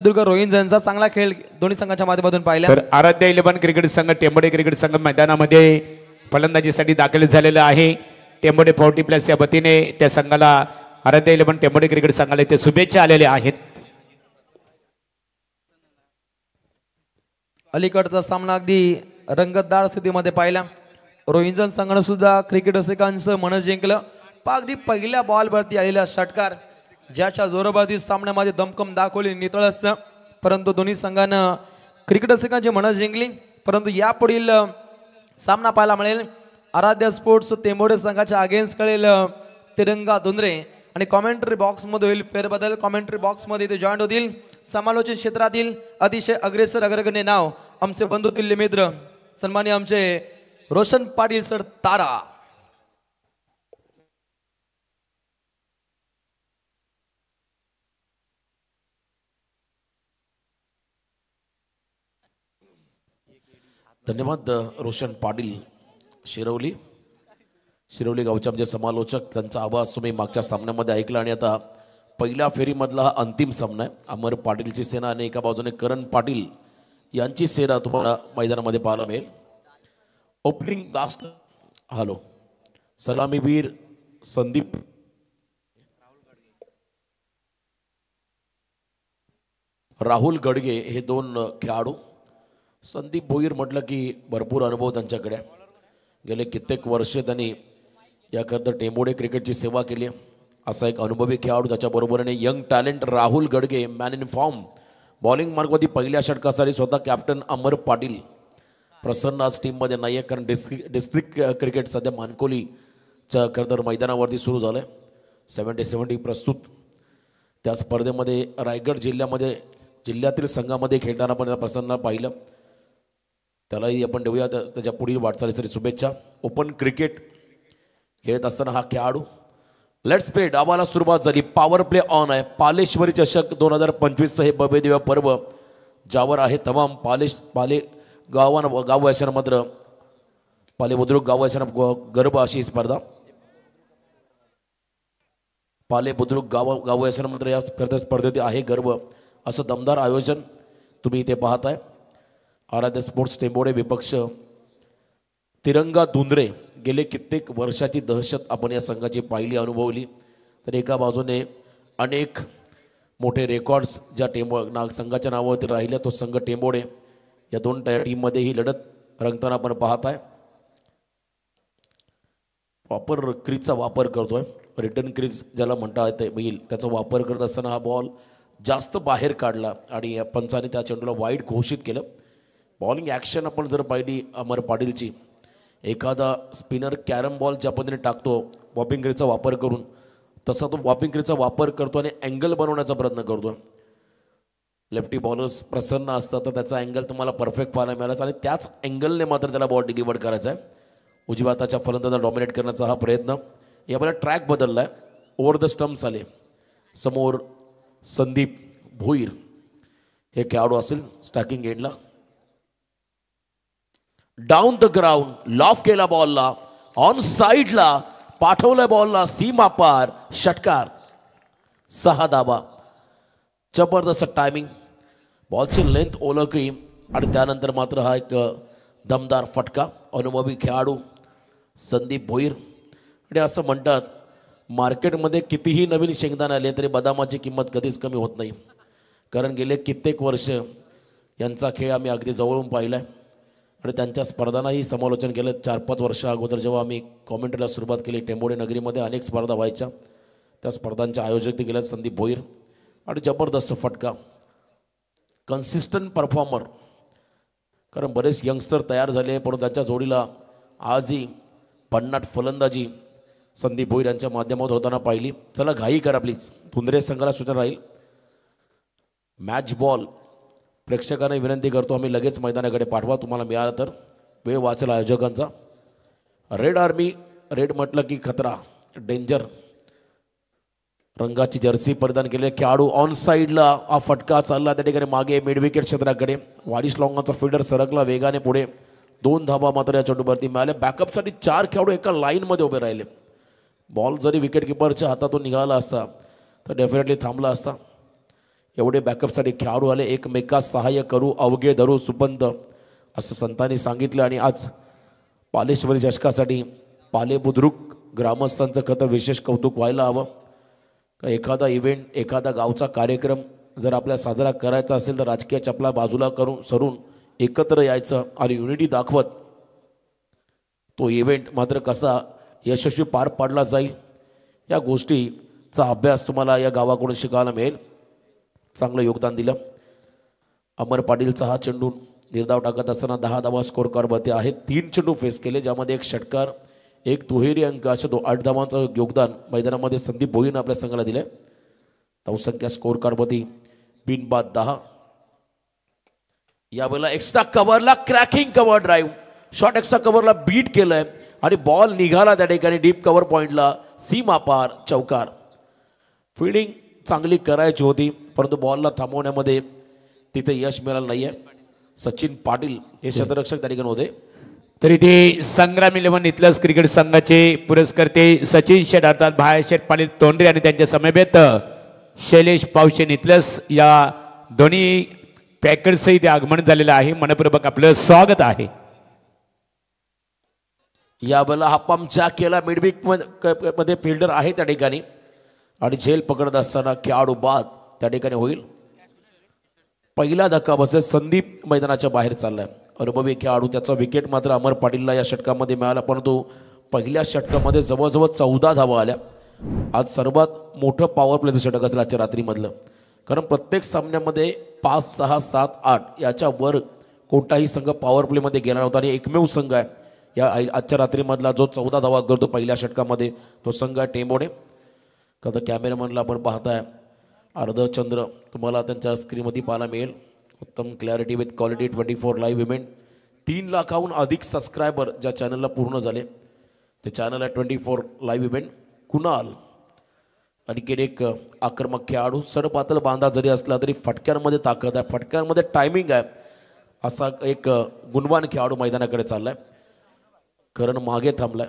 दुर्ग रोहित यांचा चांगला खेळ दोन्ही संघाच्या माध्यमातून पाहिला। तर आराध्य 11 क्रिकेट संघ टेंबोडे क्रिकेट संघ मैदानामध्ये फलंदाजीसाठी दाखल झालेला आहे। टेंबोडे 40+ या वतीने त्या संघाला आराध्य 11 टेंबोडे क्रिकेट संघाला ते शुभेच्छा आलेल्या आहेत। अलीकडचा सामना अगदी रंगतदार स्थितीमध्ये पाहिला। रोहित संघाने सुद्धा क्रिकेट रसिकांचं मन जिंकलं। अगदी पहिल्या बॉलवरती आलेला षटकार ज्याच्या जोरावरती सामन्यामध्ये दमकम दाखवली नितळस, परंतु दोन्ही संघानं क्रिकेट रसिकांची मन जिंकली। परंतु यापुढील सामना पाहायला मिळेल आराध्य स्पोर्ट्स टेंबोडे संघाच्या अगेन्स्ट कळेल तिरंगा धुंद्रे आणि कॉमेंट्री बॉक्स मध्ये होईल फेरबदल। कॉमेंट्री बॉक्स मध्ये ते जॉईन होतील समालोचन क्षेत्रातील अतिशय अग्रेसर अग्रगण्य नाव आमचे बंधुतुल्य मित्र सन्माननीय आमचे रोशन पाटील सर तारा। धन्यवाद रोशन पाटील शिरवली गावचे आमचे समालोचक, त्यांचा आवाज तुम्ही मागच्या सामन्यामध्ये ऐकला आणि आता पहिल्या फेरीमधला हा अंतिम सामना आहे। अमर पाटीलची सेना आणि एका बाजूने करण पाटील यांची सेना तुम्हाला मैदानामध्ये पाहायला मिळेल। ओपनिंग लास्ट हॅलो सलामीवीर संदीप राहुल गडगे हे दोन खेळाडू। संदीप भोईर म्हटलं की भरपूर अनुभव त्यांच्याकडे, गेले कित्येक वर्ष त्यांनी याकरता टेंबोडे क्रिकेटची सेवा केली आहे। असा एक अनुभवी खेळाडू, त्याच्याबरोबरीने young talent Rahul Gadge man in form. Bowling मार्गमध्ये पहिल्या षटकासाठी स्वतः कॅप्टन अमर पाटील प्रसन्न आज टीममध्ये नाही आहे, कारण डिस्ट्रिक्ट क्रिकेट सध्या मानकोलीच्या खरं मैदानावरती सुरू झालं आहे। 70-70 प्रस्तुत त्या स्पर्धेमध्ये रायगड जिल्ह्यातील संघामध्ये खेळताना आपण प्रसन्न पाहिलं, त्यालाही आपण देऊया त्याच्या पुढील वाटचालीसाठी शुभेच्छा। ओपन क्रिकेट खेळत असताना हा खेळाडू लेट्स प्ले डावाला सुरुवात झाली। पॉवर प्ले ऑन आहे। पालेश्वरी चषक 2025 हे भव्य दिव्य पर्व ज्यावर आहे तमाम पाले गाववासियांना मात्र पाले बुद्रुक गाववासियांना गर्व अशी स्पर्धा। पाले बुद्रुक गाववासियांना मात्र या स्पर्धेत आहे गर्व असं दमदार आयोजन तुम्ही इथे पाहताय। आराध्य स्पोर्ट्स टेंबोडे विपक्ष तिरंगा धुंद्रे। गेले कित्येक वर्षाची दहशत आपण या संघाची पाहिली अनुभवली। तर एका बाजूने अनेक मोठे रेकॉर्ड्स ज्या संघाच्या नावावरती राहिल्या, तो संघ टेंबोडे या दोन टीममध्ये ही लढत रंगताना आपण पाहताय। प्रॉपर क्रीजचा वापर करतोय, रिटर्न क्रीज ज्याला म्हणता येईल त्याचा वापर करत असताना हा बॉल जास्त बाहेर काढला आणि पंचाने त्या चेंडूला वाईड घोषित केलं। बॉलिंग ॲक्शन आपण जर पाहिली अमर पाटीलची, एखादा स्पिनर कॅरम बॉल ज्या पद्धतीने टाकतो वॉपिंग क्रीजचा वापर करून, तसा तो वॉपिंग क्रीजचा वापर करतो आणि अँगल बनवण्याचा प्रयत्न करतो। लेफ्टी बॉलर्स प्रसन्न असतात तर त्याचा अँगल तुम्हाला परफेक्ट पाहायला मिळाला आणि त्याच अँगलने मात्र त्याला बॉल डिलिव्हर करायचा आहे। उजव्या हाताच्या फलंदाजाला डॉमिनेट करण्याचा हा प्रयत्न। यामध्ये ट्रॅक बदलला आहे, ओव्हर द स्टम्प्स आले। समोर संदीप भोईर हे खेळाडू असेल स्टॅकिंग एंडला। डाऊन द ग्राउंड लॉफ केला बॉलला, ऑन साईडला पाठवला बॉलला सीमा पार, षटकार 6 धावा। जबरदस्त टायमिंग, बॉलची लेंथ ओळखली आणि त्यानंतर मात्र हा एक दमदार फटका। अनुभवी खेळाडू संदीप भोईर। आणि असं म्हणतात मार्केटमध्ये कितीही नवीन शेंगदाणे आले तरी बदामाची किंमत कधीच कमी होत नाही, कारण गेले कित्येक वर्ष यांचा खेळ आम्ही अगदी जवळून पाहिला आहे आणि त्यांच्या स्पर्धांनाही समालोचन केलं। 4-5 वर्ष अगोदर जेव्हा आम्ही कॉमेंट्रीला सुरुवात केली, टेंबोडे नगरीमध्ये अनेक स्पर्धा व्हायच्या, त्या स्पर्धांच्या आयोजक केल्या संदीप भोईर। आणि जबरदस्त फटका, कन्सिस्टंट परफॉर्मर, कारण बरेच यंगस्टर तयार झाले परंतु त्यांच्या जोडीला आजही भन्नाट फलंदाजी संदीप भोईर यांच्या माध्यमातून होताना पाहिली। चला घाई करा प्लीज, धुंद्रे संघाला सूचना राहील मॅच बॉल प्रेक्षकांना विनंती करतो आम्ही लगेच मैदानाकडे पाठवा, तुम्हाला मिळाला तर वेळ वाचेल आयोजकांचा। रेड आर्मी, रेड म्हटलं की खतरा डेंजर रंगाची जर्सी परिधान केले खेळाडू। ऑन साईडला हा फटका चालला त्या ठिकाणी मागे मिड विकेट क्षेत्राकडे। वाडिश लॉंगाचा फिल्डर सरकला वेगाने पुढे, 2 धावा मात्र या चेंडूवरती मिळाले। बॅकअपसाठी 4 खेळाडू एका लाईनमध्ये उभे राहिले। बॉल जरी विकेट किपरच्या हातातून निघाला असता तर डेफिनेटली थांबला असता। एवढे बॅकअपसाठी खेळाडू आले, एकमेकास सहाय्य करू अवघे धरू सुबंध असं संतांनी सांगितलं. आणि आज पालेश्वरी चषकासाठी पाले बुद्रुक ग्रामस्थांचं खतं विशेष कौतुक व्हायला हवं. एखादा इव्हेंट, एखादा गावचा कार्यक्रम जर आपल्याला साजरा करायचा असेल तर राजकीय चपला बाजूला करून सरून एकत्र यायचं आणि युनिटी दाखवत तो इव्हेंट मात्र कसा यशस्वी पार पाडला जाईल या गोष्टीचा अभ्यास तुम्हाला या गावाकडून शिकायला मिळेल. चांगलं योगदान दिलं. अमर पाटीलचा हा चेंडू निर्धाव टाकत असताना 10 धावा स्कोर कार्डमध्ये आहेत. 3 चेंडू फेस केले, ज्यामध्ये एक षटकार, एक दुहेरी अंक अशा 8 धावांचं योगदान मैदानामध्ये संदीप भोईनं आपल्या संघाला दिलं. धावसंख्या स्कोर कार्डमध्ये बिनबाद 10. यावेळेला एक्स्ट्रा कव्हरला cracking cover drive shot, extra कव्हरला बीट केलंय आणि बॉल निघाला त्या ठिकाणी डीप कव्हर पॉइंटला, सीमा पार चौकार. फिल्डिंग चांगली करायची होती परंतु बॉलला थांबवण्यामध्ये तिथे यश मिळालं नाहीये. सचिन पाटील हे क्षेत्ररक्षक त्या ठिकाणी होते. तरी ते संग्राम 11 इथलंच क्रिकेट संघाचे पुरस्कर्ते सचिन शेठ अर्थात भायाशेठ पाटील तोंडरे आणि त्यांच्या समवेत शैलेश पावशेन इथलंच या दोन्ही पॅकेजचं इथे आगमन झालेलं आहे. मनपूर्वक आपलं स्वागत आहे. यावेळेला हा पंप जॅक केला, मिडविक मध्ये फिल्डर आहे त्या ठिकाणी आणि झेल पकडत असताना खेळाडू बाद त्या ठिकाणी होईल. पहिला धक्का बसेल, संदीप मैदानाच्या बाहेर चाललाय. अनुभवी खेळाडू, त्याचा विकेट मात्र अमर पाटीलला या षटकामध्ये मिळाला परंतु पहिल्या षटकामध्ये जवळजवळ 14 धावा आल्या. आज सर्वात मोठं पॉवर प्लेचं षटक असेल आजच्या रात्रीमधलं, कारण प्रत्येक सामन्यामध्ये 5, 6, 7, 8 याच्या वर कोणताही संघ पॉवर प्लेमध्ये गेला नव्हता आणि एकमेव संघ आहे या आजच्या रात्रीमधला जो 14 धावा करतो पहिल्या षटकामध्ये, तो संघ आहे टेंबोडे. आता कॅमेरामॅनला आपण पाहताय अर्धचंद्र तुम्हाला त्यांच्या स्क्रीनमध्ये पाहायला मिळेल. उत्तम clarity with quality 24 live event. 3 लाखाहून अधिक सबस्क्रायबर ज्या चॅनलला पूर्ण झाले ते चॅनल आहे 24 लाईव्ह इव्हेंट. कुणाल आणखीन एक आक्रमक खेळाडू, सडपातळ बांधा जरी असला तरी फटक्यांमध्ये ताकद आहे, फटक्यांमध्ये टायमिंग आहे असा एक गुणवान खेळाडू मैदानाकडे चाललाय. करण मागे थांबलाय.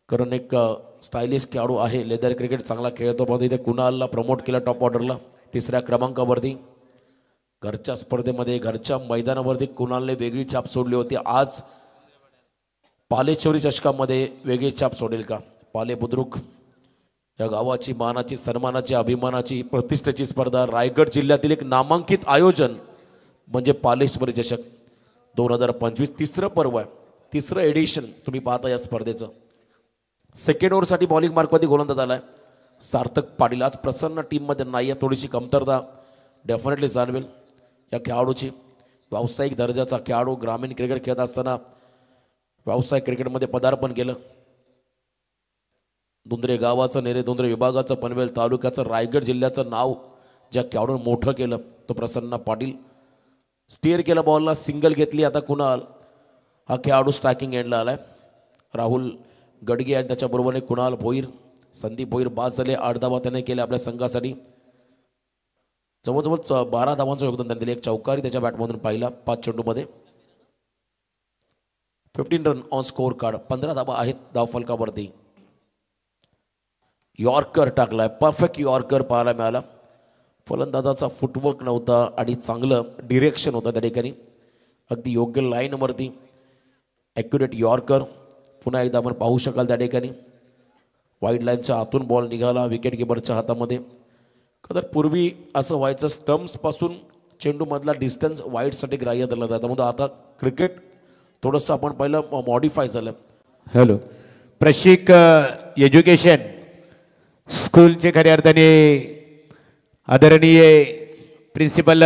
करण एक स्टायलिश खेळाडू आहे, लेदर क्रिकेट चांगला खेळतो. पण इथे कुणालला प्रमोट केलं टॉप ऑर्डरला 3ऱ्या क्रमांकावरती. घरच्या स्पर्धेमध्ये घरच्या मैदानावरती कुणालने वेगळी छाप सोडली होती. आज पालेश्वरी चषकामध्ये वेगळी छाप सोडेल का? पाले बुद्रुक या गावाची मानाची, सन्मानाची, अभिमानाची, प्रतिष्ठेची स्पर्धा, रायगड जिल्ह्यातील एक नामांकित आयोजन म्हणजे पालेश्वरी चषक 2025. 3रं पर्व आहे, 3रं एडिशन तुम्ही पाहता या स्पर्धेचं. सेकंड ओव्हरसाठी बॉलिंग मार्कमध्ये गोलंदाज आलाय सार्थक पाटील. आज प्रसन्न टीममध्ये नाही आहे, थोडीशी कमतरता डेफिनेटली जाणवेल या खेळाडूची. व्यावसायिक दर्जाचा खेळाडू, ग्रामीण क्रिकेट खेळत असताना व्यावसायिक क्रिकेटमध्ये पदार्पण केलं. दुंद्रे गावाचं, नेरे दुंद्रे विभागाचं, पनवेल तालुक्याचं, रायगड जिल्ह्याचं नाव ज्या खेळाडून मोठं केलं तो प्रसन्न पाटील. स्टीअर केला बॉलला, सिंगल घेतली. आता कुणाल हा खेळाडू स्ट्रायकिंग एंडला आलाय. राहुल गडगे आणि त्याच्याबरोबरने कुणाल भोईर, संदीप भोईर बाद झाले. 8 धावा त्याने केल्या आपल्या संघासाठी. जवळजवळ 12 धावांचं योगदान त्यांनी दिले. एक चौकारी त्याच्या बॅटमधून पाहिला 5 चेंडूमध्ये. 15 रन ऑन स्कोर कार्ड. 15 धावा आहेत धावफलकावरती. यॉर्कर टाकलाय, परफेक्ट यॉर्कर पाहायला मिळाला. फलंदाजाचा फुटवर्क नव्हता आणि चांगलं डिरेक्शन होतं त्या ठिकाणी. अगदी योग्य लाईनवरती ॲक्युरेट यॉर्कर. पुन्हा एकदा आपण पाहू शकाल त्या ठिकाणी वाईड लाईनच्या आतून बॉल निघाला विकेट किपरच्या हातामध्ये. तर पूर्वी असं व्हायचं, स्टम्प्सपासून चेंडूमधला डिस्टन्स वाईडसाठी ग्राह्य धरला जायचा. म्हणून आता क्रिकेट थोडंसं आपण पहिलं मॉडिफाय झालं. हॅलो, प्रशिक एज्युकेशन स्कूलचे खऱ्या अर्थाने आदरणीय प्रिन्सिपल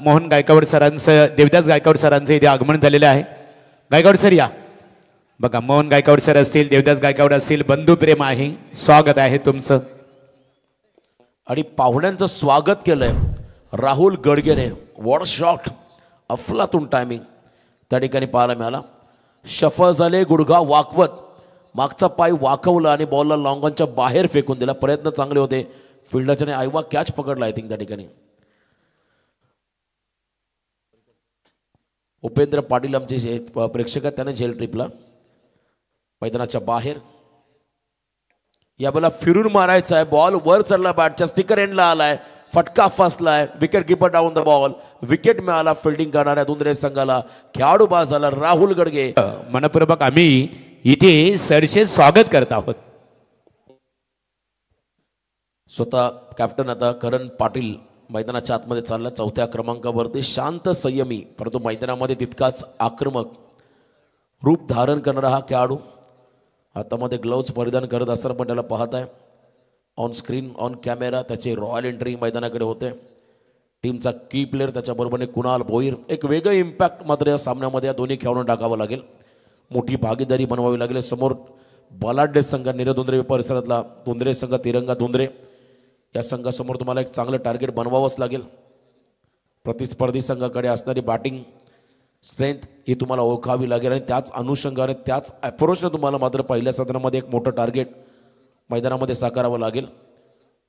मोहन गायकवाड सरांचं, देवदास गायकवाड सरांचं इथे आगमन झालेलं आहे. गायकवाड सर या. बघा, मोहन गायकवाड सर असतील, देवदास गायकवाड असतील, बंधू प्रेम आहे, स्वागत आहे तुमचं. आणि पाहुण्यांचं स्वागत केलंय राहुल गडगेने. वॉट शॉट, अफलातून टायमिंग त्या ठिकाणी पाहायला मिळाला. शफल झाले, गुडघा वाकवत मागचा पाय वाकवला आणि बॉलला लॉंगॉनच्या बाहेर फेकून दिला. प्रयत्न चांगले होते फिल्डरच्याने. आयवा कॅच पकडला आय थिंक त्या ठिकाणी. उपेंद्र पाटील आमचे जे प्रेक्षक आहेत त्याने झेल ट्रिपला मैदानाच्या बाहेर. या बॉलला फिरून मारायचा आहे. बॉल वर चढला, बॅटच्या स्टिकर एंडला आलाय. फटका फसलाय. Wicket keeper down the ball. Wicket मिळाला फिल्डिंग करणाऱ्या दुंद्रे संघाला. खेळाडू बाद झाला राहुल गडगे. मनपूर्वक आम्ही इथे सरचे स्वागत करत आहोत. स्वतः कॅप्टन आता करण पाटील मैदानाच्या आतमध्ये चालला. चौथ्या क्रमांकावरती शांत संयमी परंतु मैदानामध्ये तितकाच आक्रमक रूप धारण करणारा हा खेळाडू. हातामध्ये ग्लोव्ज परिधान करत असताना पण त्याला पाहत आहे. ऑन स्क्रीन ऑन कॅमेरा त्याची रॉयल एंट्री मैदानाकडे होते. टीमचा की प्लेअर त्याच्याबरोबरने कुणाल भोईर. एक वेगळं इम्पॅक्ट मात्र या सामन्यामध्ये या दोन्ही खेळाडूंना टाकावं लागेल. मोठी भागीदारी बनवावी लागेल. समोर बलाढ्य संघ निरदुंद्रे परिसरातला दुंद्रे संघ तिरंगा दुंद्रे या संघासमोर तुम्हाला एक चांगलं टार्गेट बनवावंच लागेल. प्रतिस्पर्धी संघाकडे असणारी बॅटिंग स्ट्रेंथ ही तुम्हाला ओळखावी लागेल आणि त्याच अनुषंगाने त्याच अप्रोचने तुम्हाला मात्र पहिल्या सदनामध्ये एक मोठं टार्गेट मैदानामध्ये साकारावं लागेल.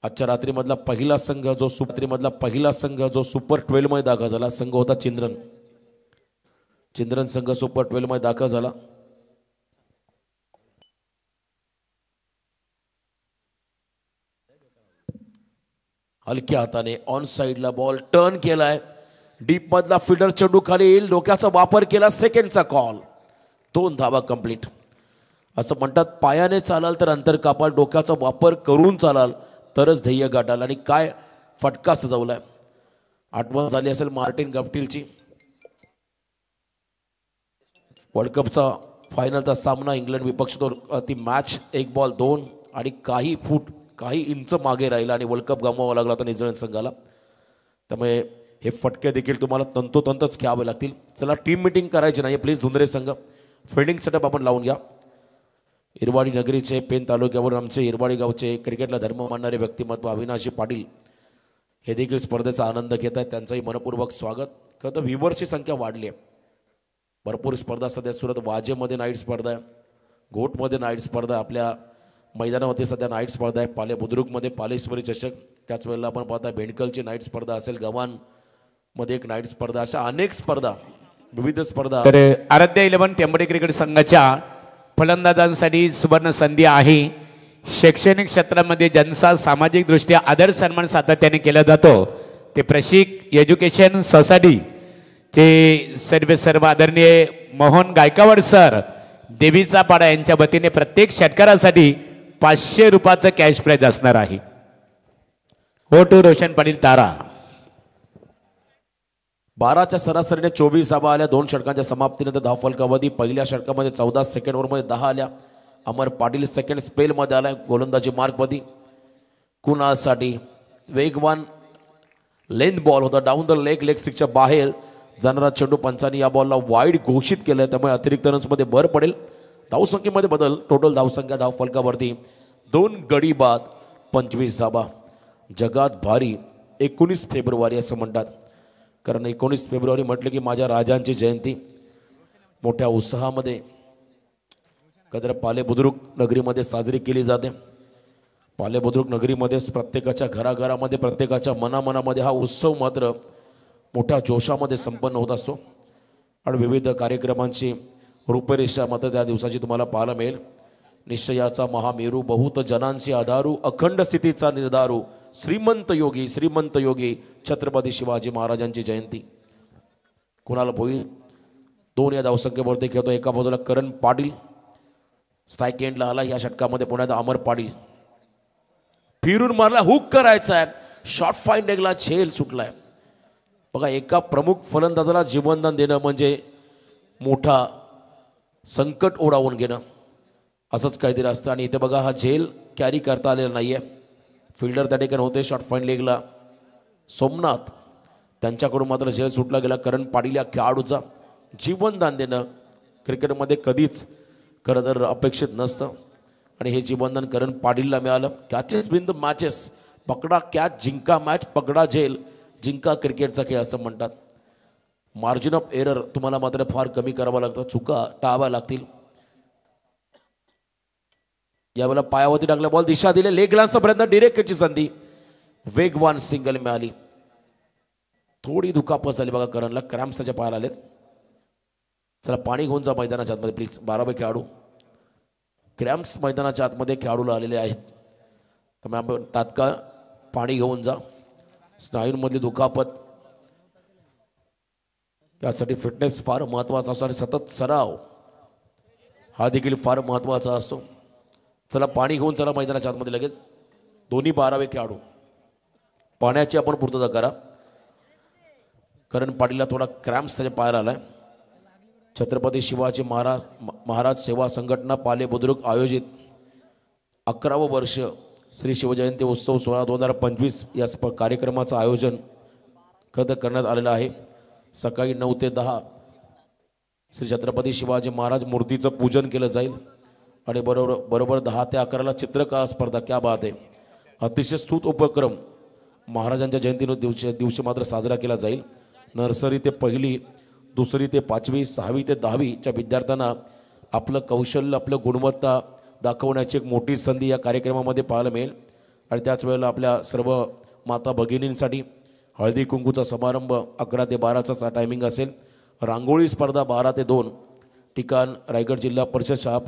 आजच्या रात्रीमधला पहिला संघ जो सुपर 12 मध्ये दाखल झाला संघ होता चिंद्रन संघ सुपर 12 मध्ये दाखल झाला. हलक्या हाताने ऑन साइडला बॉल टर्न केलाय. डीप मधला फिल्डर चेंडू खाली येईल. डोक्याचा वापर केला. सेकंडचा कॉल. 2 धावा कंप्लीट. असं म्हणतात पायाने चालाल तर अंतर कापाल. डोक्याचा वापर करून चालाल तरच ध्येय गाठाल. आणि काय फटका सजवलाय. आठवण झाली असेल मार्टिन गप्टिलची. वर्ल्ड कपचा फायनलचा सामना इंग्लंड विपक्ष ती मॅच 1 बॉल 2 आणि काही इंच मागे राहिला आणि वर्ल्ड कप गमवावा लागला होता न्यूझीलंड संघाला. त्यामुळे हे फटके देखील तुम्हाला तंतोतंतच घ्यावे लागतील. चला टीम मिटिंग करायची नाही प्लीज धुंद्रे संघ. फिल्डिंग सेटअप आपण लावून घ्या. इरवाडी नगरीचे पेन तालुक्यावरून आमचे इरवाडी गावचे क्रिकेटला धर्म मानणारे व्यक्तिमत्व अविनाशी पाटील हे देखील स्पर्धेचा आनंद घेत आहेत. त्यांचंही मनपूर्वक स्वागत. खरं तर व्ह्युअर्सची संख्या वाढली आहे. भरपूर स्पर्धा सध्या सुरत वाजेमध्ये नाईट स्पर्धा आहे. घोटमध्ये नाईट स्पर्धा आहे. आपल्या मैदानामध्ये सध्या नाईट स्पर्धा आहे. पाले बुद्रुकमध्ये पालेश्वरी चषक. त्याच वेळेला आपण पाहता भेंडकलची नाईट स्पर्धा असेल. गव्हाणमध्ये एक नाईट स्पर्धा. अशा अनेक स्पर्धा विविध स्पर्धा. तर आराध्य 11 टेंबडे क्रिकेट संघाच्या फलंदाजांसाठी सुवर्ण संधी आहे. शैक्षणिक क्षेत्रामध्ये ज्यांचा सामाजिक दृष्ट्या आदर सन्मान सातत्याने केला जातो ते प्रशिक एज्युकेशन सोसायटी चे सर्व आदरणीय मोहन गायकवाड सर देवीचा पाडा यांच्या वतीने प्रत्येक षटकारासाठी 500 रुपयाचं कॅश प्राइज असणार आहे. हो टू रोशन पाटील तारा. 12च्या सरासरीने 24 धावा आल्या. 2 षटकांच्या समाप्तीनंतर धावफलकावधी. पहिल्या षटकामध्ये 14 सेकंड ओव्हरमध्ये 10 आल्या. अमर पाटील सेकंड स्पेलमध्ये आलाय गोलंदाजी मार्कमध्ये. कुणालसाठी वेगवान लेंथ बॉल होता. डाऊन द लेग स्टिकच्या बाहेर जाणारा चेंडू पंचांनी या बॉलला वाईड घोषित केलं. त्यामुळे अतिरिक्त रन्समध्ये भर पडेल. धावसंख्येमध्ये बदल. टोटल धावसंख्या धावफलकावरती 2 गडी बाद 25 धावा. जगात भारी 19 फेब्रुवारी असं म्हणतात. कारण 19 फेब्रुवारी म्हटलं की माझ्या राजांची जयंती मोठ्या उत्साहामध्ये कदर पाले बुद्रुक नगरीमध्ये साजरी केली जाते. पाले बुद्रुक नगरीमध्येच प्रत्येकाच्या घराघरामध्ये प्रत्येकाच्या मनामनामध्ये हा उत्सव मात्र मोठ्या जोशामध्ये संपन्न होत असतो. आणि विविध कार्यक्रमांची रूपरेषा मात्र त्या दिवसाची तुम्हाला पाहायला मिळेल. निश्चयाचा महामेरू बहुत जनांसी आधारू अखंड स्थितीचा निर्धारू श्रीमंत योगी छत्रपती शिवाजी महाराजांची जयंती. कुणाल भोईर 2 या धावसंख्येवरती खेळतो. एका बाजूला करण पाटील स्ट्राईक एंडला आला. या षटकामध्ये पुण्यात अमर पाटील फिरून मारला. हुक करायचा आहे. शॉर्ट फाईन लेगला झेल सुटलाय. बघा एका प्रमुख फलंदाजाला जीवनदान देणं म्हणजे मोठा संकट ओढावून घेणं असंच काहीतरी असतं. आणि इथे बघा हा झेल कॅरी करता आलेला नाहीये. फिल्डर त्या ठिकाणी होते शॉर्ट फाईन लेगला सोमनाथ. त्यांच्याकडून मात्र झेल सुटला गेला. करण पाटील या खेळाडूचा जीवनदान देणं क्रिकेटमध्ये कधीच खरं तर अपेक्षित नसतं. आणि हे जीवनदान करण पाटीलला मिळालं. Catches been the matches. पकडा कॅच जिंका मॅच. पकडा झेल जिंका क्रिकेटचा खेळ असं म्हणतात. मार्जिन ऑफ एरर तुम्हाला मात्र फार कमी करावं लागतं. चुका टाळाव्या लागतील. यावेळेला पायावरती टाकला बॉल दिशा दिले. लेग लांसचा प्रयत्न. डिरेक्ट कॅचची संधी. वेगवान सिंगल मिळाली. थोडी दुखापत झाली बघा करणला. क्रॅम्प्स त्याच्या पायाला आलेत. चला पाणी घेऊन जा मैदानाच्या आतमध्ये प्लीज. 12 खेळाडू क्रॅम्प्स मैदानाच्या आतमध्ये खेळाडूला आलेले आहेत. त्यामुळे आपण तात्काळ पाणी घेऊन जा. स्नायूंमधली दुखापत यासाठी फिटनेस फार महत्त्वाचा असतो आणि सतत सराव हा देखील फार महत्त्वाचा असतो. चला पाणी घेऊन चला मैदानाच्या आतमध्ये लगेच. दोन्ही 12वे खेळाडू पाण्याची आपण पूर्तता करा. करण पाटीलला थोडा क्रॅम्प्स त्याच्या पायाला आलाय. छत्रपती शिवाजी महाराज सेवा संघटना पाले बुद्रुक आयोजित 11वं वर्ष श्री शिवजयंती उत्सव सोहळा 2025 या कार्यक्रमाचं आयोजन करण्यात आलेलं आहे. सकाळी 9 ते 10 श्री छत्रपती शिवाजी महाराज मूर्तीचं पूजन केलं जाईल आणि बरोबर 10 ते 11ला चित्रकला स्पर्धा. क्या बात आहे. अतिशय स्तुत उपक्रम महाराजांच्या दिवशी मात्र साजरा केला जाईल. नर्सरी ते पहिली, दुसरी ते 5वी, 6वी ते 10वीच्या विद्यार्थ्यांना आपलं कौशल्य, आपलं गुणवत्ता दाखवण्याची एक मोठी संधी या कार्यक्रमामध्ये पाहायला मिळेल. आणि त्याच वेळेला आपल्या सर्व माता भगिनींसाठी हळदी कुंकूचा समारंभ 11 ते 12चा टायमिंग असेल. रांगोळी स्पर्धा 12 ते 2 ठिकाण रायगड जिल्हा परिषद शाळा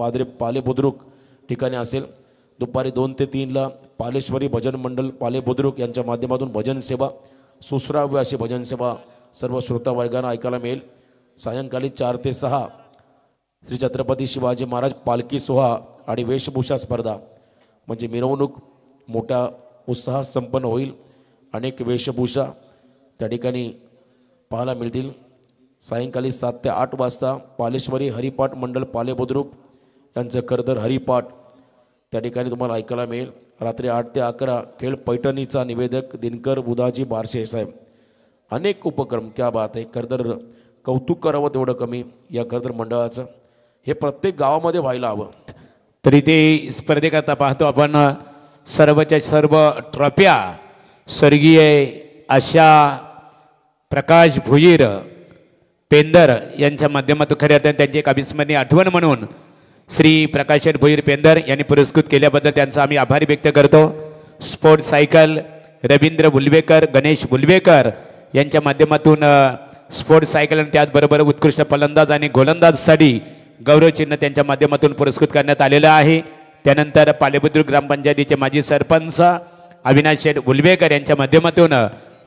पाले बुद्रुक ठिकाणी असेल. दुपारी 2 ते 3ला पालेश्वरी भजन मंडळ पाले बुद्रुक यांच्या माध्यमातून भजन सेवा, सुसराव्य अशी भजन सेवा सर्व श्रोता वर्गांना ऐकायला मिळेल. सायंकाळी 4 ते 6 श्री छत्रपती शिवाजी महाराज पालखी सोहळा आणि वेशभूषा स्पर्धा म्हणजे मिरवणूक मोठ्या उत्साहात संपन्न होईल. अनेक वेशभूषा त्या ठिकाणी पाहायला मिळतील. सायंकाळी 7 ते 8 वाजता पालेश्वरी हरिपाठ मंडळ पाले बुद्रुक यांचं खरतर हरिपाठ त्या ठिकाणी तुम्हाला ऐकायला मिळेल. रात्री 8 ते 11 खेळ पैठणीचा निवेदक दिनकर बुधाजी बारशे साहेब. अनेक उपक्रम. क्या बात आहे. खरतर कौतुक करावं तेवढं कमी या खरतर मंडळाचं. हे प्रत्येक गावामध्ये व्हायला हवं. तरी ते स्पर्धेकरता पाहतो आपण सर्वच्या सर्व ट्रॉफ्या स्वर्गीय अशा प्रकाश भुईर पेंदर यांच्या माध्यमातून खऱ्या अर्थाने त्यांची एक अविस्मरणीय आठवण म्हणून श्री प्रकाश भुईर पेंदर यांनी पुरस्कृत केल्याबद्दल त्यांचा आम्ही आभार व्यक्त करतो. स्पोर्ट्स सायकल रवींद्र बुलवेकर, गणेश बुलवेकर यांच्या माध्यमातून स्पोर्ट्स सायकल आणि त्याचबरोबर उत्कृष्ट फलंदाज आणि गोलंदाजसाठी गौरवचिन्ह त्यांच्या माध्यमातून पुरस्कृत करण्यात आलेलं आहे. त्यानंतर पालेबुद्रुक ग्रामपंचायतीचे माजी सरपंच अविनाश शेठ बुलवेकर यांच्या माध्यमातून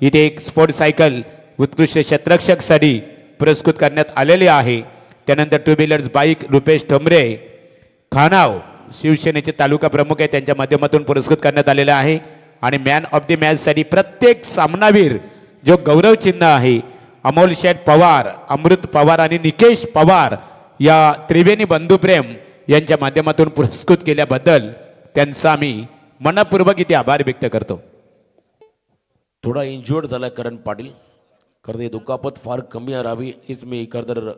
इथे एक स्पोर्ट्स सायकल उत्कृष्ट क्षेत्ररक्षकसाठी पुरस्कृत करण्यात आलेले आहे. त्यानंतर two wheelers bike Rupesh Thombre खानाव शिवसेनेचे तालुका प्रमुख आहे त्यांच्या माध्यमातून पुरस्कृत करण्यात आलेला आहे. आणि मॅन ऑफ द मॅचसाठी प्रत्येक सामनावीर जो गौरव चिन्ह आहे अमोल शेठ पवार, अमृत पवार आणि निकेश पवार या त्रिवेणी बंधुप्रेम यांच्या माध्यमातून पुरस्कृत केल्याबद्दल त्यांचा आम्ही मनपूर्वक इथे आभार व्यक्त करतो. थोडा इंज्युअर्ड झाला करण पाटील. खरं ते दुखापत फार कमी राहावी हीच मी खरंतर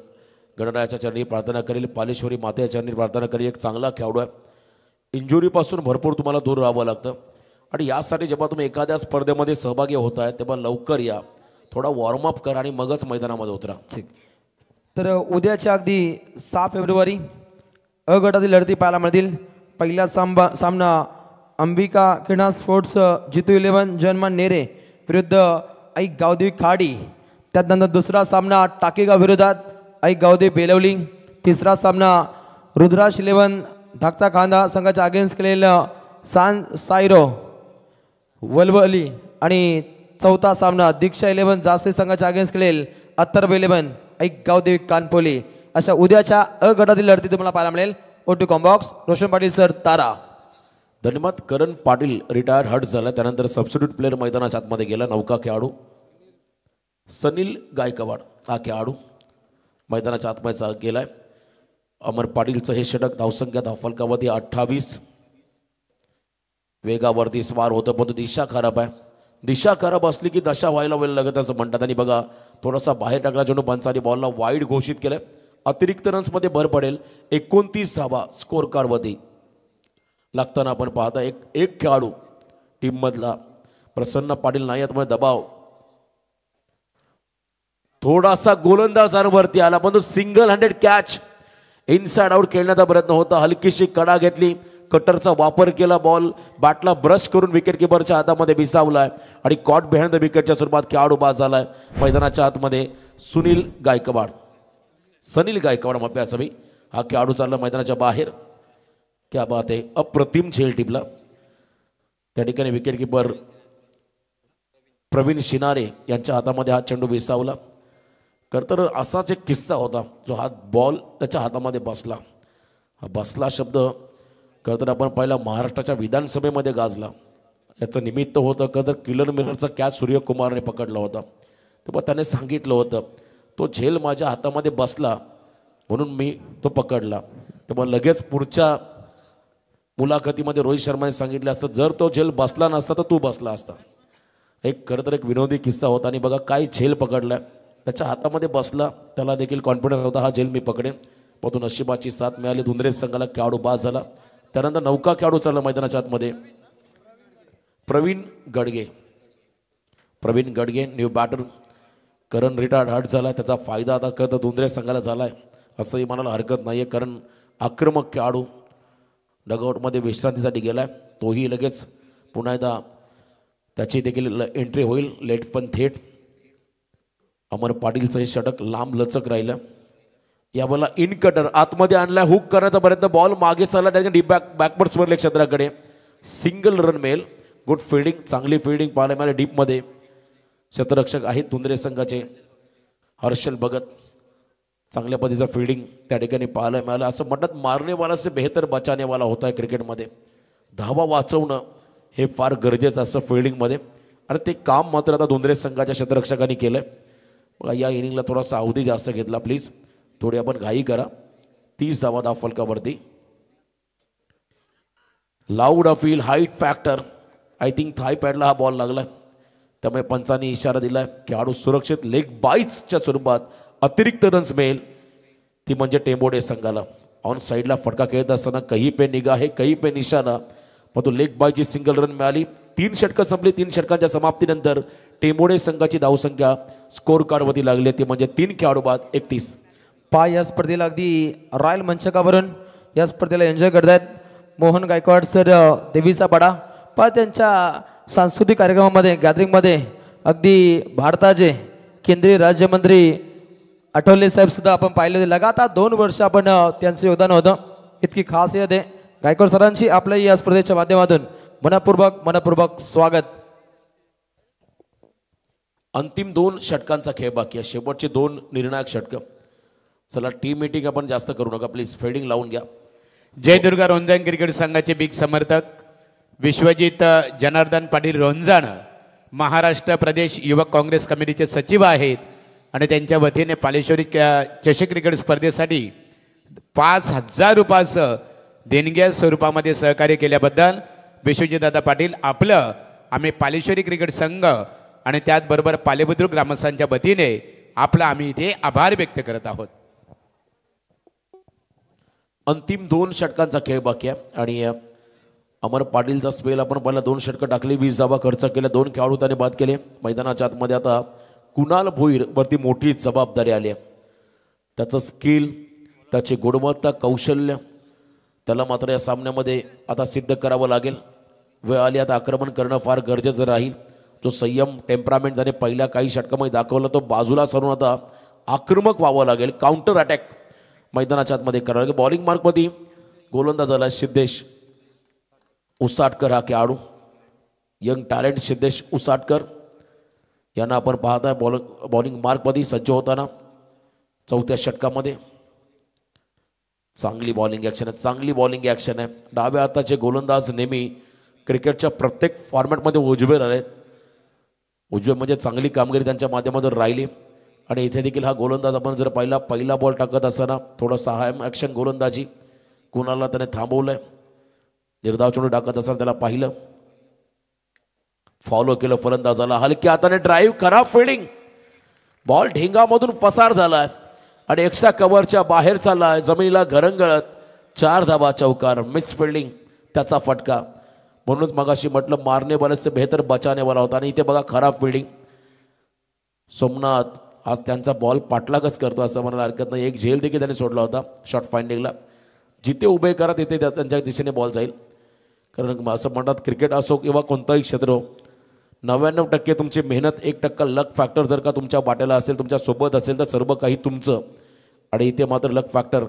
गणरायाच्या चरणी प्रार्थना करेल. पालेश्वरी मातेच्या चरणी प्रार्थना करेल. एक चांगला खेळाडू आहे. इंजुरीपासून भरपूर तुम्हाला दूर राहावं लागतं आणि यासाठी जेव्हा तुम्ही एखाद्या स्पर्धेमध्ये सहभागी होत आहे तेव्हा लवकर या, थोडा वॉर्मअप करा आणि मगच मैदानामध्ये उतरा. ठीक. तर उद्याच्या अगदी 6 फेब्रुवारी अ गटातील लढती पाहायला मिळतील. पहिला सामना अंबिका क्रीडा स्पोर्ट्स जितू 11 जन्मान नेरे विरुद्ध ऐक गावदेवी खाडी. त्यानंतर दुसरा सामना टाकेगाव विरोधात ऐक गावदेवी बेलवली. तिसरा सामना रुद्राश 11 धाकटा खांदा संघाच्या अगेन्स्ट केलेलं सान सायरो वलवली. आणि चौथा सामना दीक्षा 11 जासे संघाच्या अगेन्स्ट केलेल अथर्व 11 ऐक गावदेवी कानपोली. अशा उद्याच्या अ गटातील लढती तुम्हाला पाहायला मिळेल. ओटू कॉम्बॉक्स रोशन पाटील सर तारा. धन्यवाद. करण पाटील रिटायर हर्ट झाला त्यानंतर सबस्टिट्यूट प्लेअर मैदानाच्या आतमध्ये गेला. नौका खेळाडू सनील गायकवाड हा खेळाडू मैदानाच्या आतमध्ये गेलाय. अमर पाटीलचं हे षटक धावसंख्या धावफलकावरती 28. वेगावरती स्वार होतं पण दिशा खराब आहे. दिशा खराब असली की दशा व्हायला वेळ लागत असं म्हणतात. आणि बघा थोडासा बाहेर टाकला चेंडू पंचानी बॉलला वाईड घोषित केलं. अतिरिक्त रन्समध्ये भर पडेल. 29 धावा स्कोर कार्डवरती लागताना आपण पाहता एक खेळाडू टीममधला प्रसन्न पाटील नाही त्यामुळे दबाव थोडासा गोलंदाजांवरती आला पण तो single handed catch inside out खेळण्याचा प्रयत्न होता. हलकीशी कडा घेतली, कटरचा वापर केला, बॉल बॅटला ब्रश करून विकेट किपरच्या हातामध्ये विसावलाय आणि कॉट बिहाइंड द विकेटच्या स्वरूपात खेळाडू बाद झालाय. मैदानाच्या आतमध्ये सनील गायकवाड माफी असावी हा खेळाडू चालला मैदानाच्या बाहेर. क्या बात आहे. अप्रतिम झेल टिपला त्या ठिकाणी विकेट किपर प्रवीण शिनारे यांच्या हातामध्ये हा चेंडू विसावला. खरं तर असाच एक किस्सा होता जो हा बॉल त्याच्या हातामध्ये बसला. हा बसला शब्द खरं तर आपण पहिला महाराष्ट्राच्या विधानसभेमध्ये गाजला. याचं निमित्त होतं खरं तर किलन मिलरचा कॅच सूर्यकुमारने पकडला होता. तेव्हा त्याने सांगितलं होतं तो झेल माझ्या हातामध्ये बसला म्हणून मी तो पकडला. तेव्हा लगेच पुढच्या मुलाखतीमध्ये रोहित शर्माने सांगितलं असतं जर तो झेल बसला नसता तर तू बसला असता. एक खरं तर एक विनोदी किस्सा होता. आणि बघा काय झेल पकडला त्याच्या हातामध्ये बसला. त्याला देखील कॉन्फिडन्स होता हा झेल मी पकडेन. पण तो नशिबाची साथ मिळाली. धुंद्रेज संघाला खेळाडू बाद झाला. त्यानंतर नौका खेळाडू चालला मैदानाच्या आतमध्ये प्रवीण गडगे न्यू बॅटर. करण रिटायर्ड हर्ट झाला. त्याचा फायदा आता खरं तर धुंद्रेज संघाला झाला आहे असंही म्हणायला हरकत नाही आहे. कारण आक्रमक खेळाडू डगआउटमध्ये विश्रांतीसाठी गेला आहे. तोही लगेच पुन्हा एकदा त्याची देखील एंट्री होईल. लेट पण थेट. अमर पाटीलचं हे षटक लांब लचक राहिलं. यावेळेला इन कटर आतमध्ये आणला. हुक करण्याचा प्रयत्न. बॉल मागे चालला डायरेक्ट डीप बॅकवर्ड स्वर्ले क्षेत्राकडे. सिंगल रन मिळेल. Good fielding. चांगली फिल्डिंग पाहायला मिळाली डीपमध्ये. क्षेत्ररक्षक आहेत धुंद्रेज संघाचे हर्षल भगत. चांगल्या पद्धतीचं फिल्डिंग त्या ठिकाणी पाहायला मिळालं. असं म्हणतात मारनेवाला से बेहतर बचानेवाला होता आहे क्रिकेटमध्ये. धावा वाचवणं हे फार गरजेचं असतं फिल्डिंगमध्ये. आणि ते काम मात्र आता धुंद्रेज संघाच्या क्षेत्ररक्षकांनी केलं आहे. बघा या इनिंगला थोडासा अवधी जास्त घेतला. प्लीज थोडी आपण घाई करा. 30 धावा धाव फलकावरती. Loud appeal height factor. I think thigh पॅडला हा बॉल लागला. त्यामुळे पंचांनी इशारा दिला खेळाडू सुरक्षित लेग बाईट्सच्या स्वरूपात अतिरिक्त रन्स मिळेल ती म्हणजे टेंबोडे संघाला. ऑन साईडला फटका खेळत असताना कहीं पे निगाह है कहीं पे निशाणा. पण तो लेग बायची सिंगल रन मिळाली. 3 षटकं संपली. 3 षटकांच्या समाप्तीनंतर टेंबोडे संघाची धावसंख्या स्कोर कार्डवरती लागली ती म्हणजे 3 खेळाडू बाद 31. या स्पर्धेला अगदी रॉयल मंचकावरून या स्पर्धेला एन्जॉय करतायत मोहन गायकवाड सर देवीचा पाडा. त्यांच्या सांस्कृतिक कार्यक्रमामध्ये गॅदरिंगमध्ये अगदी भारताचे केंद्रीय राज्यमंत्री आठवले साहेब सुद्धा आपण पाहिले. लगातार 2 वर्ष आपण त्यांचं योगदान होतं. इतकी खासियत आहे गायकवाड सरांची. आपल्याही या स्पर्धेच्या माध्यमातून मनपूर्वक स्वागत. अंतिम 2 षटकांचा खेळ बाकी आहे. शेवटचे 2 निर्णायक षटकं. चला टीम मीटिंग आपण जास्त करू नका प्लीज. फिल्डिंग लावून घ्या. जय दुर्गा रोंजाण क्रिकेट संघाचे बिग समर्थक विश्वजित जनार्दन पाटील रोंजाण महाराष्ट्र प्रदेश युवक काँग्रेस कमिटीचे सचिव आहेत. आणि त्यांच्या वतीने पालेश्वरी चषक क्रिकेट स्पर्धेसाठी 5,000 रुपयाचं देणग्या स्वरूपामध्ये सहकार्य केल्याबद्दल विश्वजितदादा पाटील आपलं आम्ही पालेश्वरी क्रिकेट संघ आणि त्याचबरोबर पालेबुद्रुक ग्रामस्थांच्या वतीने आपला आम्ही इथे आभार व्यक्त करत आहोत. अंतिम 2 षटकांचा खेळ बाकी आहे. आणि अमर पाटीलचा स्पेल आपण पहिला 2 षटकं टाकली. 20 धावा खर्च केल्या. 2 खेळाडू त्याने बाद केले. मैदानाच्या आतमध्ये आता कुणाल भोईर वरती मोठी जबाबदारी आली आहे. त्याचं स्किल त्याची गुणवत्ता कौशल्य त्याला मात्र या सामन्यामध्ये आता सिद्ध करावं लागेल. वेळ आली आता आक्रमण करणं फार गरजेचं राहील. जो संयम टेम्परामेंट त्याने पहिल्या काही षटकामध्ये दाखवला तो बाजूला सरून आता आक्रमक व्हावं लागेल. काउंटर अटॅक मैदानाच्या आतमध्ये करावं लागेल. बॉलिंग मार्कमध्ये गोलंदाज झाला सिद्धेश उसाटकर हा खेळाडू. यंग टॅलेंट सिद्धेश उसाटकर यांना आपण पाहताय बॉलिंग मार्कमध्ये सज्ज होताना 4थ्या षटकामध्ये. चांगली बॉलिंग ॲक्शन आहे. डाव्या हाताचे गोलंदाज नेहमी क्रिकेटच्या प्रत्येक फॉर्मॅटमध्ये उजवे राहिले. उजवे म्हणजे चांगली कामगिरी त्यांच्या माध्यमातून राहिली. आणि इथे देखील हा गोलंदाज आपण जर पहिला बॉल टाकत असताना थोडं सहाय्यम ॲक्शन गोलंदाजी कुणाला त्याने थांबवलंय. निर्धाव चेंडू टाकत असताना त्याला पाहिलं. फॉलो केलं फलंदाजाला. हलक्या हाताने ड्राईव्ह खराब फिल्डिंग. बॉल ढेंगामधून पसार झालाय आणि एक्स्ट्रा कव्हरच्या बाहेर चाललाय. जमिनीला घरंगळत 4 धावा चौकार. मिस फिल्डिंग त्याचा फटका. म्हणूनच मगाशी म्हटलं मारने वाले से बेहतर बचाने वाला होता. आणि इथे बघा खराब फिल्डिंग. सोमनाथ आज त्यांचा बॉल पाठलागच करतो असं म्हणायला हरकत नाही. एक झेल देखील त्याने सोडला होता शॉर्ट फाइंडिंगला. जिथे उभे करा तिथे त्यांच्या दिशेने बॉल जाईल. कारण असं म्हणतात क्रिकेट असो किंवा कोणताही क्षेत्र हो 99% तुमची मेहनत 1% लक फॅक्टर जर का तुमच्या वाट्याला असेल तुमच्या सोबत असेल तर सर्व काही तुमचं. आणि इथे मात्र लक फॅक्टर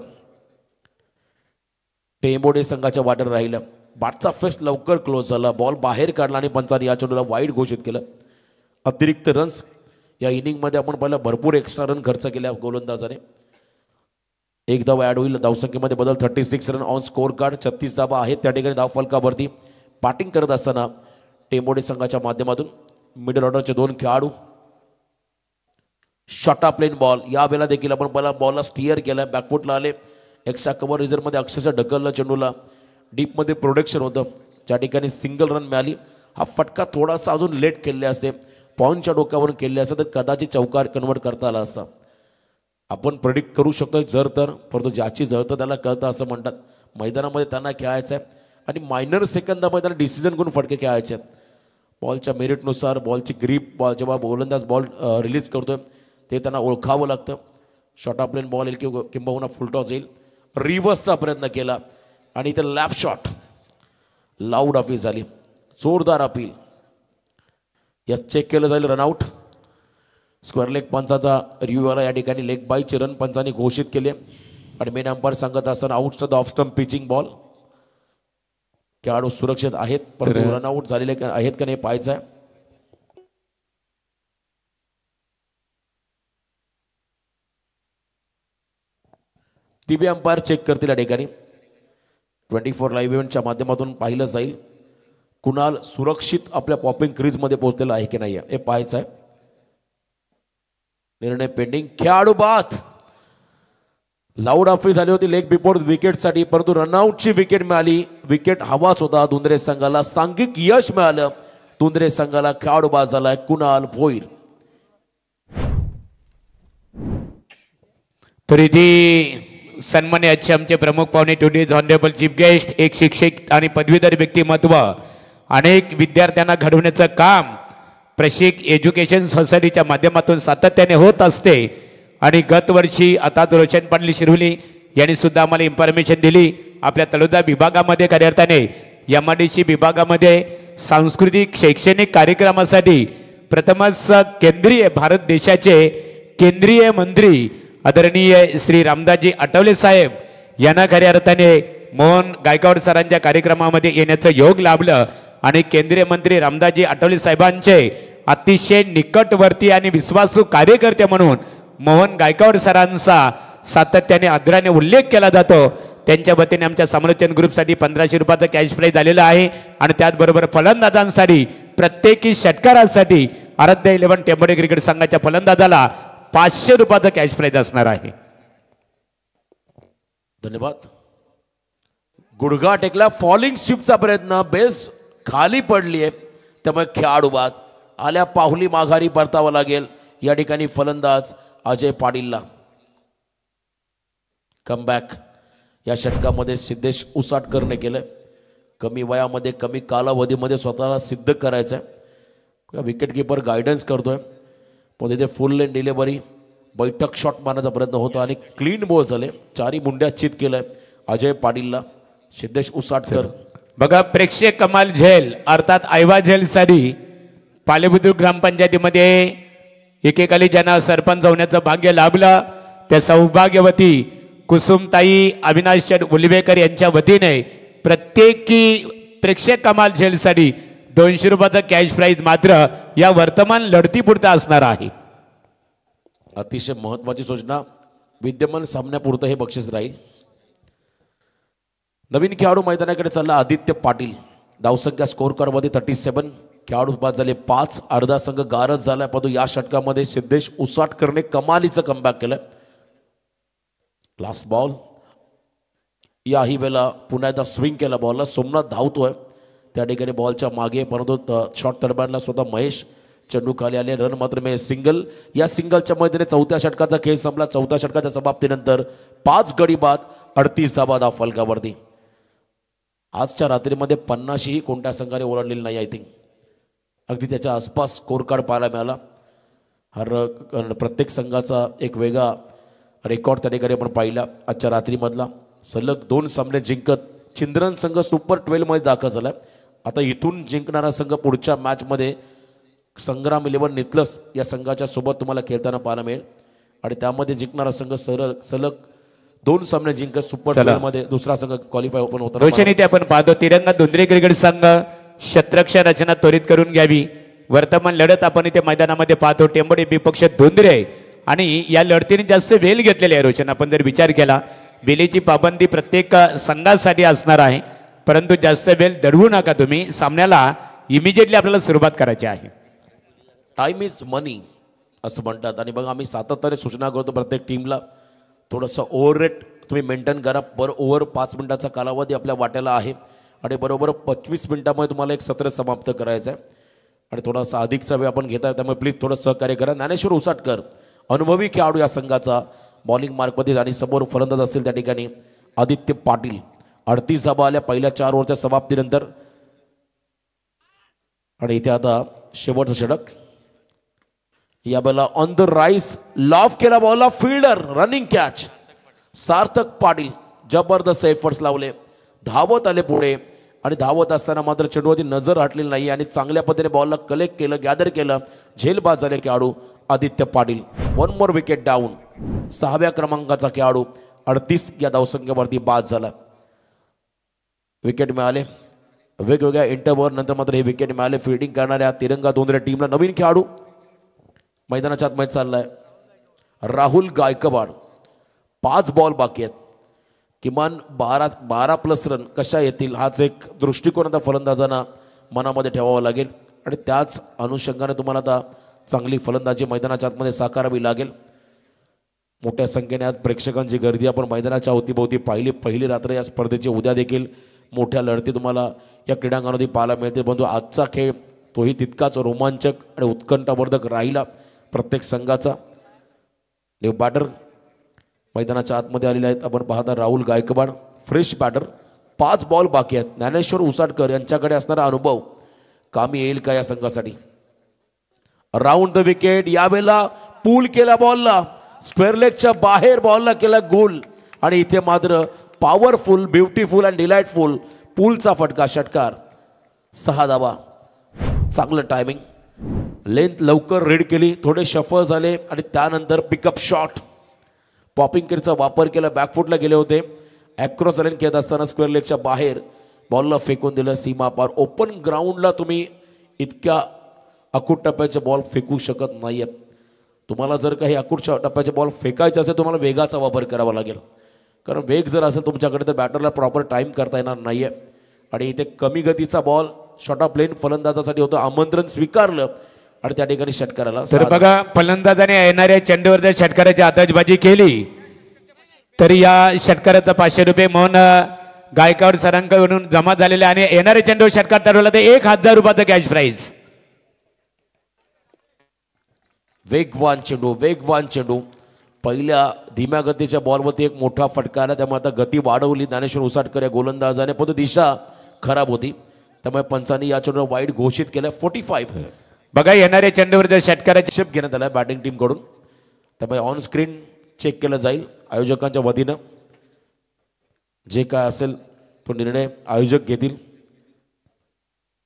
टेंबोडे संघाच्या वाट्यावर राहिलं. बॅटचा फेस लवकर क्लोज झाला. बॉल बाहेर काढला आणि पंचांनी या चेंडूला वाईड घोषित केलं. अतिरिक्त रन्स या इनिंगमध्ये आपण पहिला भरपूर एक्स्ट्रा रन खर्च केल्या गोलंदाजाने. एक धाव ॲड होईल, धावसंख्येमध्ये बदल. 36 रन ऑन स्कोर कार्ड. 36 धावा आहेत त्या ठिकाणी धाव फलकावरती. बॅटिंग करत असताना टेंबोडे संघाच्या माध्यमातून मिडल ऑर्डरचे 2 खेळाडू. Short plain ball. या वेळेला देखील आपण पहिला बॉलला स्टिअर केला, बॅकफुटला आले, एक्स्ट्रा कव्हर रिझर्वमध्ये अक्षरशः ढकललं चेंडूला. डीपमध्ये प्रोडक्शन होतं, ज्या ठिकाणी सिंगल रन मिळाली. हा फटका थोडासा अजून लेट खेळले असते, पॉईंटच्या डोक्यावरून खेळले असते तर कदाचित चौकार कन्वर्ट करता आला असता. आपण प्रेडिक्ट करू शकतो जर तर, परंतु ज्याची जळतं त्याला कळतं असं म्हणतात. मैदानामध्ये त्यांना खेळायचं आहे आणि मायनर सेकंदामध्ये त्यांना डिसिजन करून फटके खेळायचे आहेत. बॉलच्या मेरिटनुसार बॉलची ग्रीप, बॉल जेव्हा गोलंदाज बॉल रिलीज करतोय ते त्यांना ओळखावं लागतं. शॉर्ट प्लेन बॉल येईल किंबहुना फुलटॉस येईल. रिव्हर्सचा प्रयत्न केला आणि इथे लॅप शॉट. लाऊड अपील झाली, जोरदार अपील. यस, चेक केलं जाईल, रनआउट. स्क्वेअर लेग पंचाचा रिव्ह्यू आला या ठिकाणी. लेग बायचे रन पंचाने घोषित केले आणि मेन अंपायर सांगत असताना out the off stump pitching ball. खेळाडू सुरक्षित आहेत, परंतु रनआउट झालेले आहेत का नाही पाहायचं आहे. टीव्ही अंपायर चेक करतील या ठिकाणी. 24 लाईव्ह इव्हेंटच्या माध्यमातून पाहिलं जाईल कुणाल सुरक्षित आपल्या पॉपिंग क्रीजमध्ये पोहोचलेला आहे की नाही हे पाहायचं आहे. निर्णय पेंडिंग. खेळाडू बाद. लाऊड अपील झाली होती लेग बिफोर विकेटसाठी, परंतु रनआउटची विकेट मिळाली. विकेट हवाच होता धुंद्रे संघाला. सांघिक यश मिळालं धुंद्रे संघाला. खेळाडू बाद झालाय कुणाल भोईर. तरी सन्मान्य आजचे आमचे प्रमुख पाहुणे, टुडेज ऑनरेबल चीफ गेस्ट, एक शिक्षक आणि पदवीधर व्यक्तिमत्व, अनेक विद्यार्थ्यांना घडवण्याचं काम प्रशिक एज्युकेशन सोसायटीच्या माध्यमातून सातत्याने होत असते. आणि गत वर्षी आता रोशन पाटील शिरवली यांनी सुद्धा आम्हाला इन्फॉर्मेशन दिली. आपल्या तळोदा विभागामध्ये कार्यरताने MIDC विभागामध्ये सांस्कृतिक शैक्षणिक कार्यक्रमासाठी प्रथमच केंद्रीय भारत देशाचे केंद्रीय मंत्री आदरणीय श्री रामदासजी आठवले साहेब यांना खऱ्या अर्थाने मोहन गायकवाड सरांच्या कार्यक्रमामध्ये येण्याचं योग लाभलं. आणि केंद्रीय मंत्री रामदासजी आठवले साहेबांचे अतिशय निकटवर्ती आणि विश्वासू कार्यकर्ते म्हणून मोहन गायकवाड सरांचा सातत्याने आदराने उल्लेख केला जातो. त्यांच्या वतीने आमच्या समालोचन ग्रुपसाठी 1500 रुपयाचा कॅश प्राईज झालेला आहे. आणि त्याचबरोबर फलंदाजांसाठी प्रत्येकी षटकारासाठी आराध्य 11 टेंबोडे क्रिकेट संघाच्या फलंदाजाला 500 रुपयाचा कॅश प्राईज असणार आहे. धन्यवाद. गुडघा टेकला, फॉलिंग शिफ्टचा प्रयत्न, बेस खाली पडली आहे त्यामुळे खेळाडू बाद. आल्या पाहुली माघारी परतावं लागेल या ठिकाणी फलंदाज अजय पाटीलला. कमबॅक या षटकामध्ये सिद्धेश उसाटकरने केलं. कमी वयामध्ये कमी कालावधीमध्ये स्वतःला सिद्ध करायचं आहे. विकेट किपर गायडन्स करतोय, पण तिथे फुल लेन डिलिव्हरी, बैठक शॉट मारण्याचा प्रयत्न होतो आणि क्लीन बॉल झाले. 4 मुंड्या चित केलंय अजय पाटीलला. सिद्धेश उसाटकर. बघा, प्रेक्षक कमाल झेल अर्थात आयवा झेलसाठी पालेबुद्रुक ग्रामपंचायतीमध्ये एकेकाली ज्यांना सरपंच होण्याचं भाग्य लाभलं त्या सौभाग्यवती कुसुमताई अविनाश उलवेकर यांच्या वतीने प्रत्येकी प्रेक्षक कमाल झेलसाठी 200 रुपयाचा कॅश प्राईज मात्र या वर्तमान लढतीपुरता असणार आहे. अतिशय महत्वाची सूचना, विद्यमान सामन्यापुरतं हे बक्षीस राहील. नवीन खेळाडू मैदानाकडे चालला आदित्य पाटील. धावसंख्या स्कोर कार्डमध्ये 37. खेळाडू बाद झाले 5. अर्धा संघ गारज झालाय, परंतु या षटकामध्ये सिद्धेश उसाटकरने कमालीचं कमबॅक केलं. Last ball. याही वेळेला पुन्हा एकदा स्विंग केला बॉलला. सोमनाथ धावतोय त्या ठिकाणी बॉलच्या मागे, परंतु शॉट तडबाडला स्वतः महेश. चेंडू खाली आले, रन मात्र मिळेल. सिंगल. या सिंगलच्या मदतीने 4थ्या षटकाचा खेळ संपला. 4थ्या षटकाच्या समाप्तीनंतर 5 गडी बाद, 38 धावा धाव फलकावरती. आजच्या रात्रीमध्ये 50ही कोणत्या संघाने ओलांडलेली नाही. आय थिंक अगदी त्याच्या आसपास स्कोर कार्ड पाहायला मिळाला. प्रत्येक संघाचा एक वेगळा रेकॉर्ड त्या ठिकाणी आपण पाहिला. आजच्या रात्रीमधला सलग 2 सामने जिंकत चिंद्रन संघ सुपर 12 मध्ये दाखल झाला. आता इथून जिंकणारा संघ पुढच्या मॅचमध्ये संग्राम 11 नितलस या संघाच्या सोबत तुम्हाला खेळताना पाहायला मिळेल. आणि त्यामध्ये जिंकणारा संघ सलग 2 सामने जिंकत सुपर 12 मध्ये दुसरा संघ क्वालिफाय ओपन होता. रोशन इथे आपण पाहतो तिरंगा धुंद्रे क्रिकेट संघ शत्रक्ष रचना त्वरित करून घ्यावी. वर्तमान लढत आपण इथे मैदानामध्ये पाहतो. टेंबोडे विपक्ष धोंदरे आणि या लढतीने जास्त वेळ घेतलेली आहे. रोशन, आपण जर विचार केला वेळेची पाबंदी प्रत्येक संघासाठी असणार आहे, परंतु जास्त वेळ दडवू नका तुम्ही. सामन्याला इमिजिएटली आपल्याला सुरुवात करायची आहे. टाइम इज मनी असं म्हणतात आणि बघा आम्ही सातत्याने सूचना करतो प्रत्येक टीमला थोडंसं ओव्हर रेट तुम्ही मेंटेन करा. ओव्हर 5 मिनिटाचा कालावधी आपल्या वाट्याला आहे आणि बरोबर 25 मिनिटामध्ये तुम्हाला एक सत्र समाप्त करायचं आहे आणि थोडासा अधिकचा वेळ आपण घेत आहे, त्यामुळे प्लीज थोडं सहकार्य करा. ज्ञानेश्वर उसाटकर अनुभवी खेळाडू या संघाचा बॉलिंग मार्कमध्ये आणि समोर फलंदाज असतील त्या ठिकाणी आदित्य पाटील. 38 धाबा आल्या पहिल्या 4 ओव्हरच्या समाप्तीनंतर आणि इथे आता शेवटचं षटक. या बॉलला ऑन द राईस लॉफ केला बॉलला फिल्डर रनिंग कॅच. सार्थक पाटील जबरदस्त एफर्ट्स लावले, धावत आले पुढे आणि धावत असताना मात्र चेंडूवरती नजर हटलेली नाही आणि चांगल्या पद्धतीने बॉलला कलेक्ट केलं, गॅदर केलं. झेलबाज झाले खेळाडू Aditya Patil. 1 more wicket down. 6व्या क्रमांकाचा खेळाडू 38 या धावसंख्येवरती बाद झाला. विकेट मिळाले वेगवेगळ्या इंटरव्हर नंतर मात्र हे विकेट मिळाले. फिल्डिंग करणाऱ्या तिरंगा धोंदरे टीमला नवीन खेळाडू मैदानाच्या आतमध्ये चाललाय राहुल गायकवाड. 5 बॉल बाकी आहेत, किमान 12+ रन कशा येतील हाच एक दृष्टिकोन आता फलंदाजांना मनामध्ये ठेवावा लागेल आणि त्याच अनुषंगाने तुम्हाला आता चांगली फलंदाजी मैदानाच्या आतमध्ये साकारावी लागेल. मोठ्या संख्येने आज प्रेक्षकांची गर्दी आपण मैदानाच्या अवतीभोवती पाहिली. पहिली रात्र या स्पर्धेची. उद्या देखील मोठ्या लढती तुम्हाला या क्रीडांगणामध्ये पाहायला मिळतील, परंतु आजचा खेळ तोही तितकाच रोमांचक आणि उत्कंठावर्धक राहिला प्रत्येक संघाचा. न्यू बॅटर मैदानाच्या आतमध्ये आलेले आहेत. आपण पाहता Rahul Gaikwad fresh batter. 5 ball बाकी आहेत. ज्ञानेश्वर उसाटकर यांच्याकडे असणारा अनुभव कामी येईल का या संघासाठी. Round the wicket. यावेळेला पूल केला बॉलला, स्क्वेअर लेगच्या बाहेर बॉलला केला गोल आणि इथे मात्र पॉवरफुल ब्युटिफुल अँड डिलाइटफुल पूलचा फटका. षटकार. 6 धावा. चांगलं टायमिंग. लेंथ लवकर रीड केली, थोडे शफल झाले आणि त्यानंतर पिकअप शॉट. पॉपिंग किटचा वापर केला, बॅकफुटला गेले होते. ॲक्रॉस लाईन खेळत असताना स्क्वेअर लेगच्या बाहेर बॉलला फेकून दिलं सीमा पार. ओपन ग्राउंडला तुम्ही इतक्या अकूट टप्प्याचे बॉल फेकू शकत नाही आहेत. तुम्हाला जर काही अकूट टप्प्याचे बॉल फेकायचे असेल तुम्हाला वेगाचा वापर करावा लागेल, कारण वेग जर असेल तुमच्याकडे तर बॅटरला प्रॉपर टाईम करता येणार नाही आहे. आणि इथे कमी गतीचा बॉल शॉर्ट ऑफ प्लेन फलंदाजासाठी होतं. आमंत्रण स्वीकारलं आणि त्या ठिकाणी षटकाराला. तर बघा फलंदाजाने येणाऱ्या चेंडूवर जर षटकाराची आतषबाजी केली तर या षटकाराचा 500 रुपये मोहन गायकवाड सरांकडून जमा झालेले आणि येणाऱ्या चेंडूवर षटकार ठरवला तर 1000 रुपयाचा कॅश प्राइज. वेगवान चेंडू. पहिल्या धीम्या गतीच्या बॉलवरती एक मोठा फटका आला, त्यामुळे आता गती वाढवली ज्ञानेश्वर उसाटकर या गोलंदाजाने, पण दिशा खराब होती त्यामुळे पंचांनी या चेंडूवर वाईड घोषित केलं. 45. बघा येणाऱ्या चेंडूवर जर षटकाराची शिप घेण्यात आला बॅटिंग टीम कडून, त्यामुळे ऑन स्क्रीन चेक केलं जाईल आयोजकांच्या वतीनं. जे काय असेल तो निर्णय आयोजक घेतील.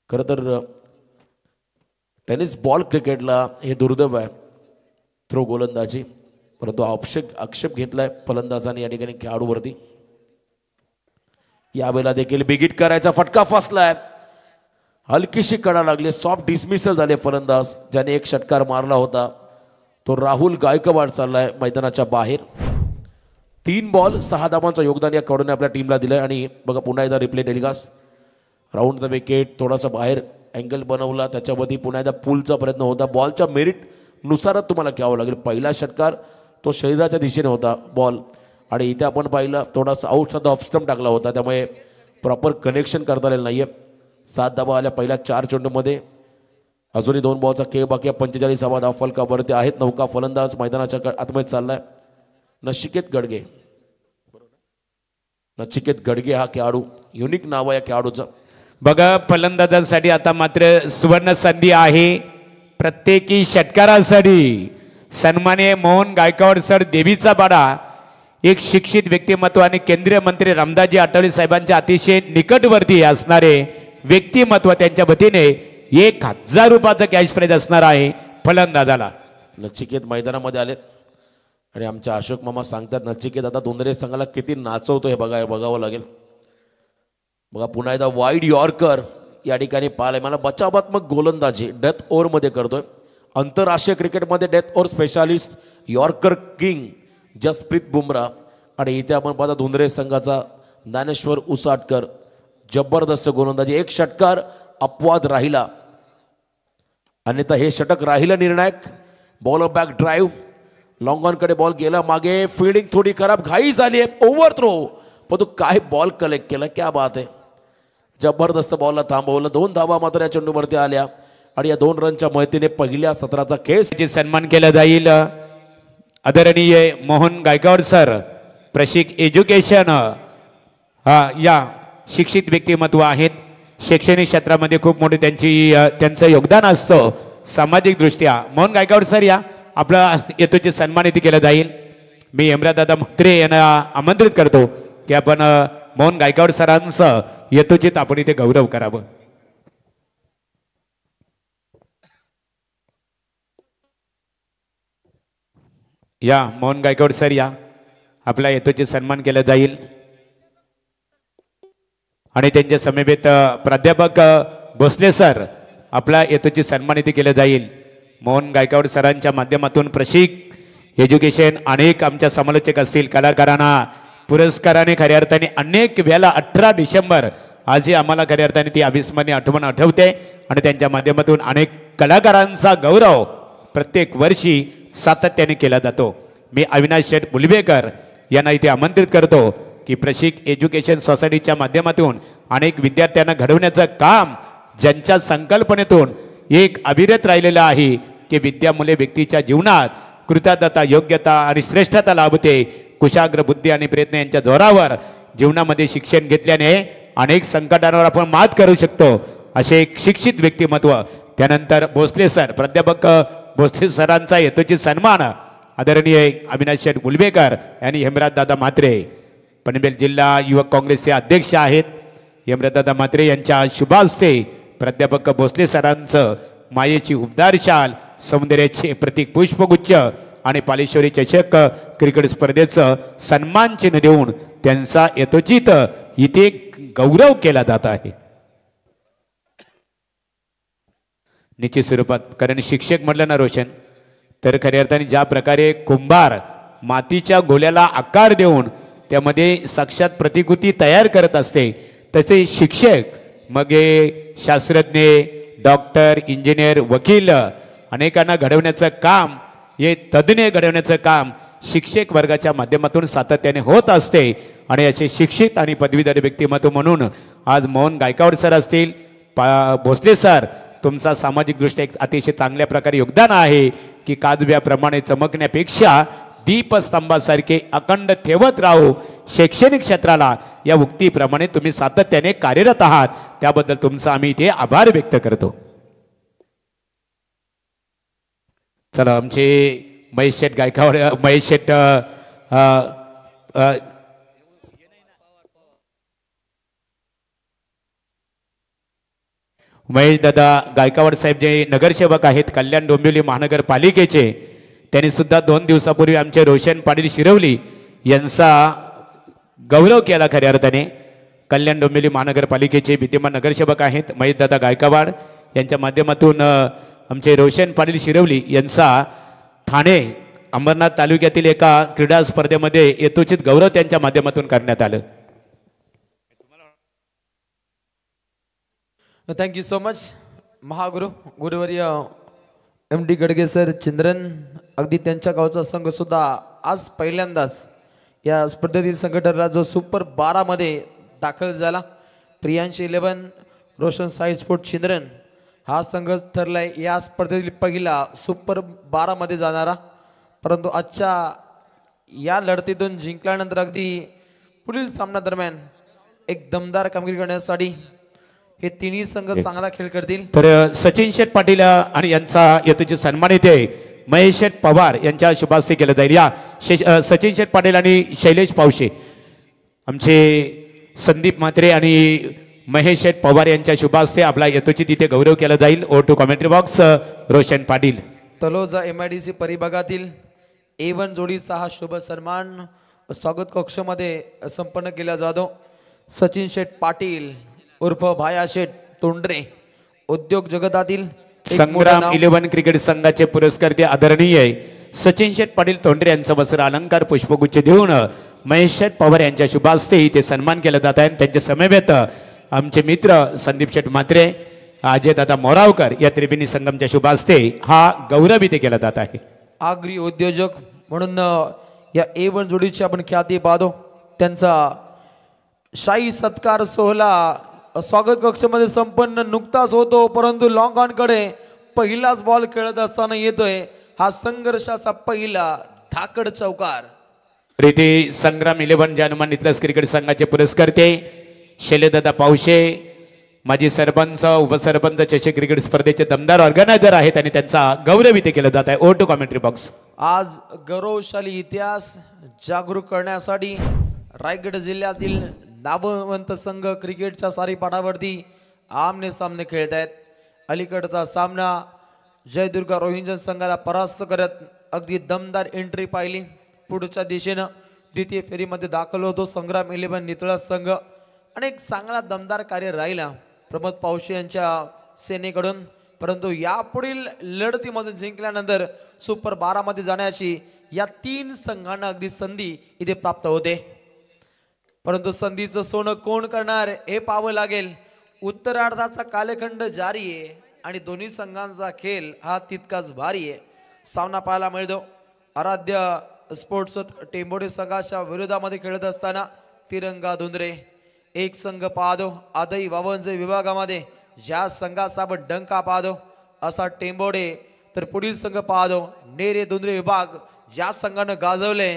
खरं तर टेनिस बॉल क्रिकेटला हे दुर्दैव आहे थ्रो गोलंदाजी, परंतु आक्षेप घेतलाय फलंदाजाने या ठिकाणी खेळाडूवरती. यावेळेला देखील बिगिट करायचा फटका फसलाय, हलकीशी कडा लागली, सॉफ्ट डिसमिसल झाले फलंदाज ज्याने एक षटकार मारला होता तो राहुल गायकवाड चाललाय मैदानाच्या बाहेर. 3 बॉल 6 धावांचं योगदान या कडून आपल्या टीमला दिलंय. आणि बघा पुन्हा एकदा replay telecast. Round the wicket, थोडासा बाहेर अँगल बनवला, त्याच्यावरती पुन्हा एकदा पुलचा प्रयत्न होता. बॉलच्या मेरिट नुसारच तुम्हाला घ्यावं लागेल. पहिला षटकार तो शरीराच्या दिशेने होता बॉल, आणि इथे आपण पाहिलं थोडासा आउटसाइड ऑफ स्टंप टाकला होता, त्यामुळे प्रॉपर कनेक्शन करता आलेलं नाहीये. 7 धावा आल्या पहिल्या 4 चेंडूमध्ये. अजूनही 2 बॉलचा खेळ बाकी आहे. 45 धाव फलकावरती आहेत. नौका फलंदाज मैदानाच्या आतमध्ये चाललाय नचिकेत गडगे हा खेळाडू, युनिक नाव आहे या खेळाडूचं. बघा फलंदाजांसाठी आता मात्र सुवर्ण संधी आहे प्रत्येकी षटकारासाठी. सन्माननीय मोहन गायकवाड सर देवीचा पाडा, एक शिक्षित व्यक्तिमत्व आणि केंद्रीय मंत्री रामदासजी आठवले साहेबांच्या अतिशय निकटवर्ती असणारे व्यक्तिमत्व, त्यांच्या वतीने 1000 रुपयाचा कॅश प्राइज असणार आहे फलंदाजाला. नचिकेत मैदानामध्ये आलेत आणि आमच्या अशोक मामा सांगतात नचिकेत आता दोंदरे संघाला किती नाचवतो हे बघावं लागेल. बघा पुन्हा एकदा वाईड यॉर्कर, या ठिकाणी पाहिलंय मला. बचावात्मक गोलंदाजी डेथ ओव्हरमध्ये करतोय. आंतरराष्ट्रीय क्रिकेटमध्ये death over specialist yorker king Jasprit Bumrah. आणि इथे आपण पाहता धुंद्रे संघाचा ज्ञानेश्वर उसाटकर. जबरदस्त गोलंदाजी. एक षटकार अपवाद राहिला, अन्यथा हे षटक राहिलं निर्णायक. बॉलर बॅक ड्राईव्ह, लॉंग ऑनकडे बॉल गेला मागे. फिल्डिंग थोडी खराब, घाई झाली आहे, ओव्हर थ्रो. पण तू काय बॉल कलेक्ट केला, क्या बात आहे. जबरदस्त बॉलला थांबवलं. 2 धावा मात्र या चेंडूवरती आल्या आणि या 2 रनच्या मदतीने पहिल्या सत्राचा खेळ सन्मान केला जाईल. आदरणीय मोहन गायकवाड सर, प्रशिक एज्युकेशन या शिक्षित व्यक्तिमत्व आहेत. शैक्षणिक क्षेत्रामध्ये खूप मोठे त्यांचं योगदान असतं सामाजिक दृष्ट्या. मोहन गायकवाड सर या आपला येतोचे सन्मान इथे केला जाईल. मी हेमराजदादा म्हात्रे यांना आमंत्रित करतो की आपण मोहन गायकवाड सरांचं यथोचित आपण इथे गौरव करावं. या मोहन गायकवाड सर या आपला यथोचित सन्मान केला जाईल. आणि त्यांच्या समवेत प्राध्यापक भोसले सर आपला यथोचित सन्मान इथे केला जाईल. मोहन गायकवाड सरांच्या माध्यमातून प्रशिक एज्युकेशन अनेक आमच्या समालोचक असतील, कलाकारांना पुरस्काराने खऱ्या अर्थाने अनेक वेळेला 18 डिसेंबर आजही आम्हाला खऱ्या अर्थाने ती अविस्मरणीय आठवण आठवते. आणि त्यांच्या माध्यमातून अनेक कलाकारांचा गौरव प्रत्येक वर्षी सातत्याने केला जातो. मी अविनाश शेठ मुलवेकर यांना इथे आमंत्रित करतो की प्रशिक एज्युकेशन सोसायटीच्या माध्यमातून अनेक विद्यार्थ्यांना घडवण्याचं काम ज्यांच्या संकल्पनेतून एक अविरत राहिलेलं आहे की विद्यामुळे व्यक्तीच्या जीवनात कृतज्ञता, योग्यता आणि श्रेष्ठता लाभते. कुशाग्र बुद्धी आणि प्रयत्न यांच्या जोरावर जीवनामध्ये शिक्षण घेतल्याने अनेक संकटांवर आपण मात करू शकतो. असे एक शिक्षित व्यक्तिमत्व. त्यानंतर भोसले सर, प्राध्यापक भोसले सरांचा यथोचित सन्मान आदरणीय अविनाश शेठ मुलवेकर यांनी हेमराजदादा म्हात्रे, पनवेल जिल्हा युवक काँग्रेसचे अध्यक्ष आहेत. हेमराजदादा म्हात्रे यांच्या शुभ हस्ते प्राध्यापक भोसले सरांचं मायेची उबदार शाल, सौंदर्याचे प्रतीक पुष्पगुच्छ आणि पालेश्वरी चषक क्रिकेट स्पर्धेचं सन्मान चिन्ह देऊन त्यांचा यथोचित इथे गौरव केला जात आहे. निश्चित स्वरूपात, कारण शिक्षक म्हटलं ना रोशन, तर खऱ्या अर्थाने ज्या प्रकारे कुंभार मातीच्या गोल्याला आकार देऊन त्यामध्ये साक्षात प्रतिकृती तयार करत असते, तसे शिक्षक मग हे शास्त्रज्ञ, डॉक्टर, इंजिनियर, वकील अनेकांना घडवण्याचं काम, हे तज्ज्ञ घडवण्याचं काम शिक्षक वर्गाच्या माध्यमातून सातत्याने होत असते. आणि असे शिक्षित आणि पदवीधर व्यक्तिमत्व म्हणून आज मोहन गायकवाड सर असतील, भोसले सर, तुमचा सामाजिकदृष्ट्या एक अतिशय चांगल्या प्रकारे योगदान आहे की काजव्याप्रमाणे चमकण्यापेक्षा दीपस्तंभासारखे अखंड ठेवत राहू. शैक्षणिक क्षेत्राला या उक्तीप्रमाणे तुम्ही सातत्याने कार्यरत आहात, त्याबद्दल तुमचा आम्ही इथे आभार व्यक्त करतो. चला, आमचे महेश शेठ गायकवाड, महेश शेठ महेश दादा गायकवाड साहेब जे नगरसेवक आहेत कल्याण डोंबिवली महानगरपालिकेचे, त्यांनी सुद्धा 2 दिवसापूर्वी आमचे रोशन पाटील शिरवली यांचा गौरव केला. खऱ्या अर्थाने कल्याण डोंबिवली महानगरपालिकेचे विद्यमान नगरसेवक आहेत महेश दादा गायकवाड यांच्या माध्यमातून आमचे रोशन पाटील शिरवली यांचा ठाणे अंबरनाथ तालुक्यातील एका क्रीडा स्पर्धेमध्ये यथोचित गौरव त्यांच्या माध्यमातून करण्यात आलं. Thank you so much Mahaguru गुरुवर्य MD Gadge sir चिंद्रन. अगदी त्यांच्या गावचा संघ सुद्धा आज पहिल्यांदाच या स्पर्धेतील संघ ठरला जो सुपर 12 मध्ये दाखल झाला. प्रियांश 11, रोशन साई स्पोर्ट चिंद्रन हा संघ ठरलाय या स्पर्धेतील पहिला सुपर 12 मध्ये जाणारा. परंतु आजच्या या लढतीतून जिंकल्यानंतर अगदी पुढील सामना दरम्यान एक दमदार कामगिरी करण्यासाठी हे तिन्ही संघ चांगला खेळ करतील. तर सचिन शेठ पाटील आणि यांचा यथोचित सन्मान इथे महेश शेठ पवार यांच्या शुभास्ते केलं जाईल. या सचिन शेठ पाटील आणि शैलेश पावशे, आमचे संदीप म्हात्रे आणि महेश शेठ पवार यांच्या शुभास्ते आपला यथोचित इथे गौरव केला जाईल. ओ to commentary box Roshan Patil. Taloja MIDC परिभागातील A1 जोडीचा हा शुभ सन्मान स्वागत कक्षामध्ये संपन्न केला जातो. सचिन शेठ पाटील उर्फ भाया शेठ तोंडरे उद्योग जगतातील एक मोठं संग्राम नाव. 11 क्रिकेट संघाचे पुरस्कर्ते आदरणीय सचिन शेठ पाटील तोंडरे यांचं वस्त्र अलंकार पुष्पगुच्छ देऊन महेश शेठ पवार यांच्या शुभ हस्ते इथे सन्मान केला जात आहे. त्यांच्या समवेत आमचे मित्र संदीप शेठ म्हात्रे, अजय दादा मोरावकर या त्रिवेणी संगमच्या शुभ हस्ते हा गौरव इथे केला जात आहे. आगरी उद्योजक म्हणून या A1 जोडीची आपण ख्याती पाहतो. त्यांचा शाही सत्कार सोहळा स्वागत कक्षामध्ये संपन्न नुकताच होतो, परंतु लॉंग ऑन कडे पहिलाच बॉल खेळत असताना येतोय हा संघर्षाचा पहिला धाकड चौकार. प्रीती संग्राम 11 जानुमान इथलंच क्रिकेट संघाचे पुरस्कर्ते शैलेदादा पावशे माजी सरपंच उपसरपंच चषक क्रिकेट स्पर्धेचे दमदार ऑर्गनायझर आहेत आणि त्यांचा गौरव इथे केला जात आहे. ओ टू कॉमेंट्री बॉक्स. आज गौरवशाली इतिहास जागरूक करण्यासाठी रायगड जिल्ह्यातील नामवंत संघ क्रिकेटच्या सारीपाठावरती आमने सामने खेळत आहेत. अलीकडचा सामना जयदुर्गा रोहिंजन संघाला परास्त करत अगदी दमदार एंट्री पाहिली. पुढच्या दिशेनं द्वितीय फेरीमध्ये दाखल होतो संग्राम 11 नितळा संघ आणि एक चांगला दमदार कार्य राहिला प्रमोद पावशे यांच्या सेनेकडून, परंतु यापुढील लढतीमध्ये जिंकल्यानंतर सुपर 12 मध्ये जाण्याची या 3 संघांना अगदी संधी इथे प्राप्त होते. परंतु संधीचं सोनं कोण करणार हे पाहावं लागेल. उत्तरार्धाचा कालखंड जारी आहे आणि दोन्ही संघांचा खेळ हा तितकाच भारी आहे. सामना पाहायला मिळतो आराध्य स्पोर्ट्स टेंबोडे संघाच्या विरोधामध्ये खेळत असताना तिरंगा धुंद्रे. एक संघ पाहतो आदई वावंजे विभागामध्ये ज्या संघाचा आपण डंका पाहतो असा टेंबोडे, तर पुढील संघ पाहतो नेरे धुंद्रे विभाग ज्या संघानं गाजवले.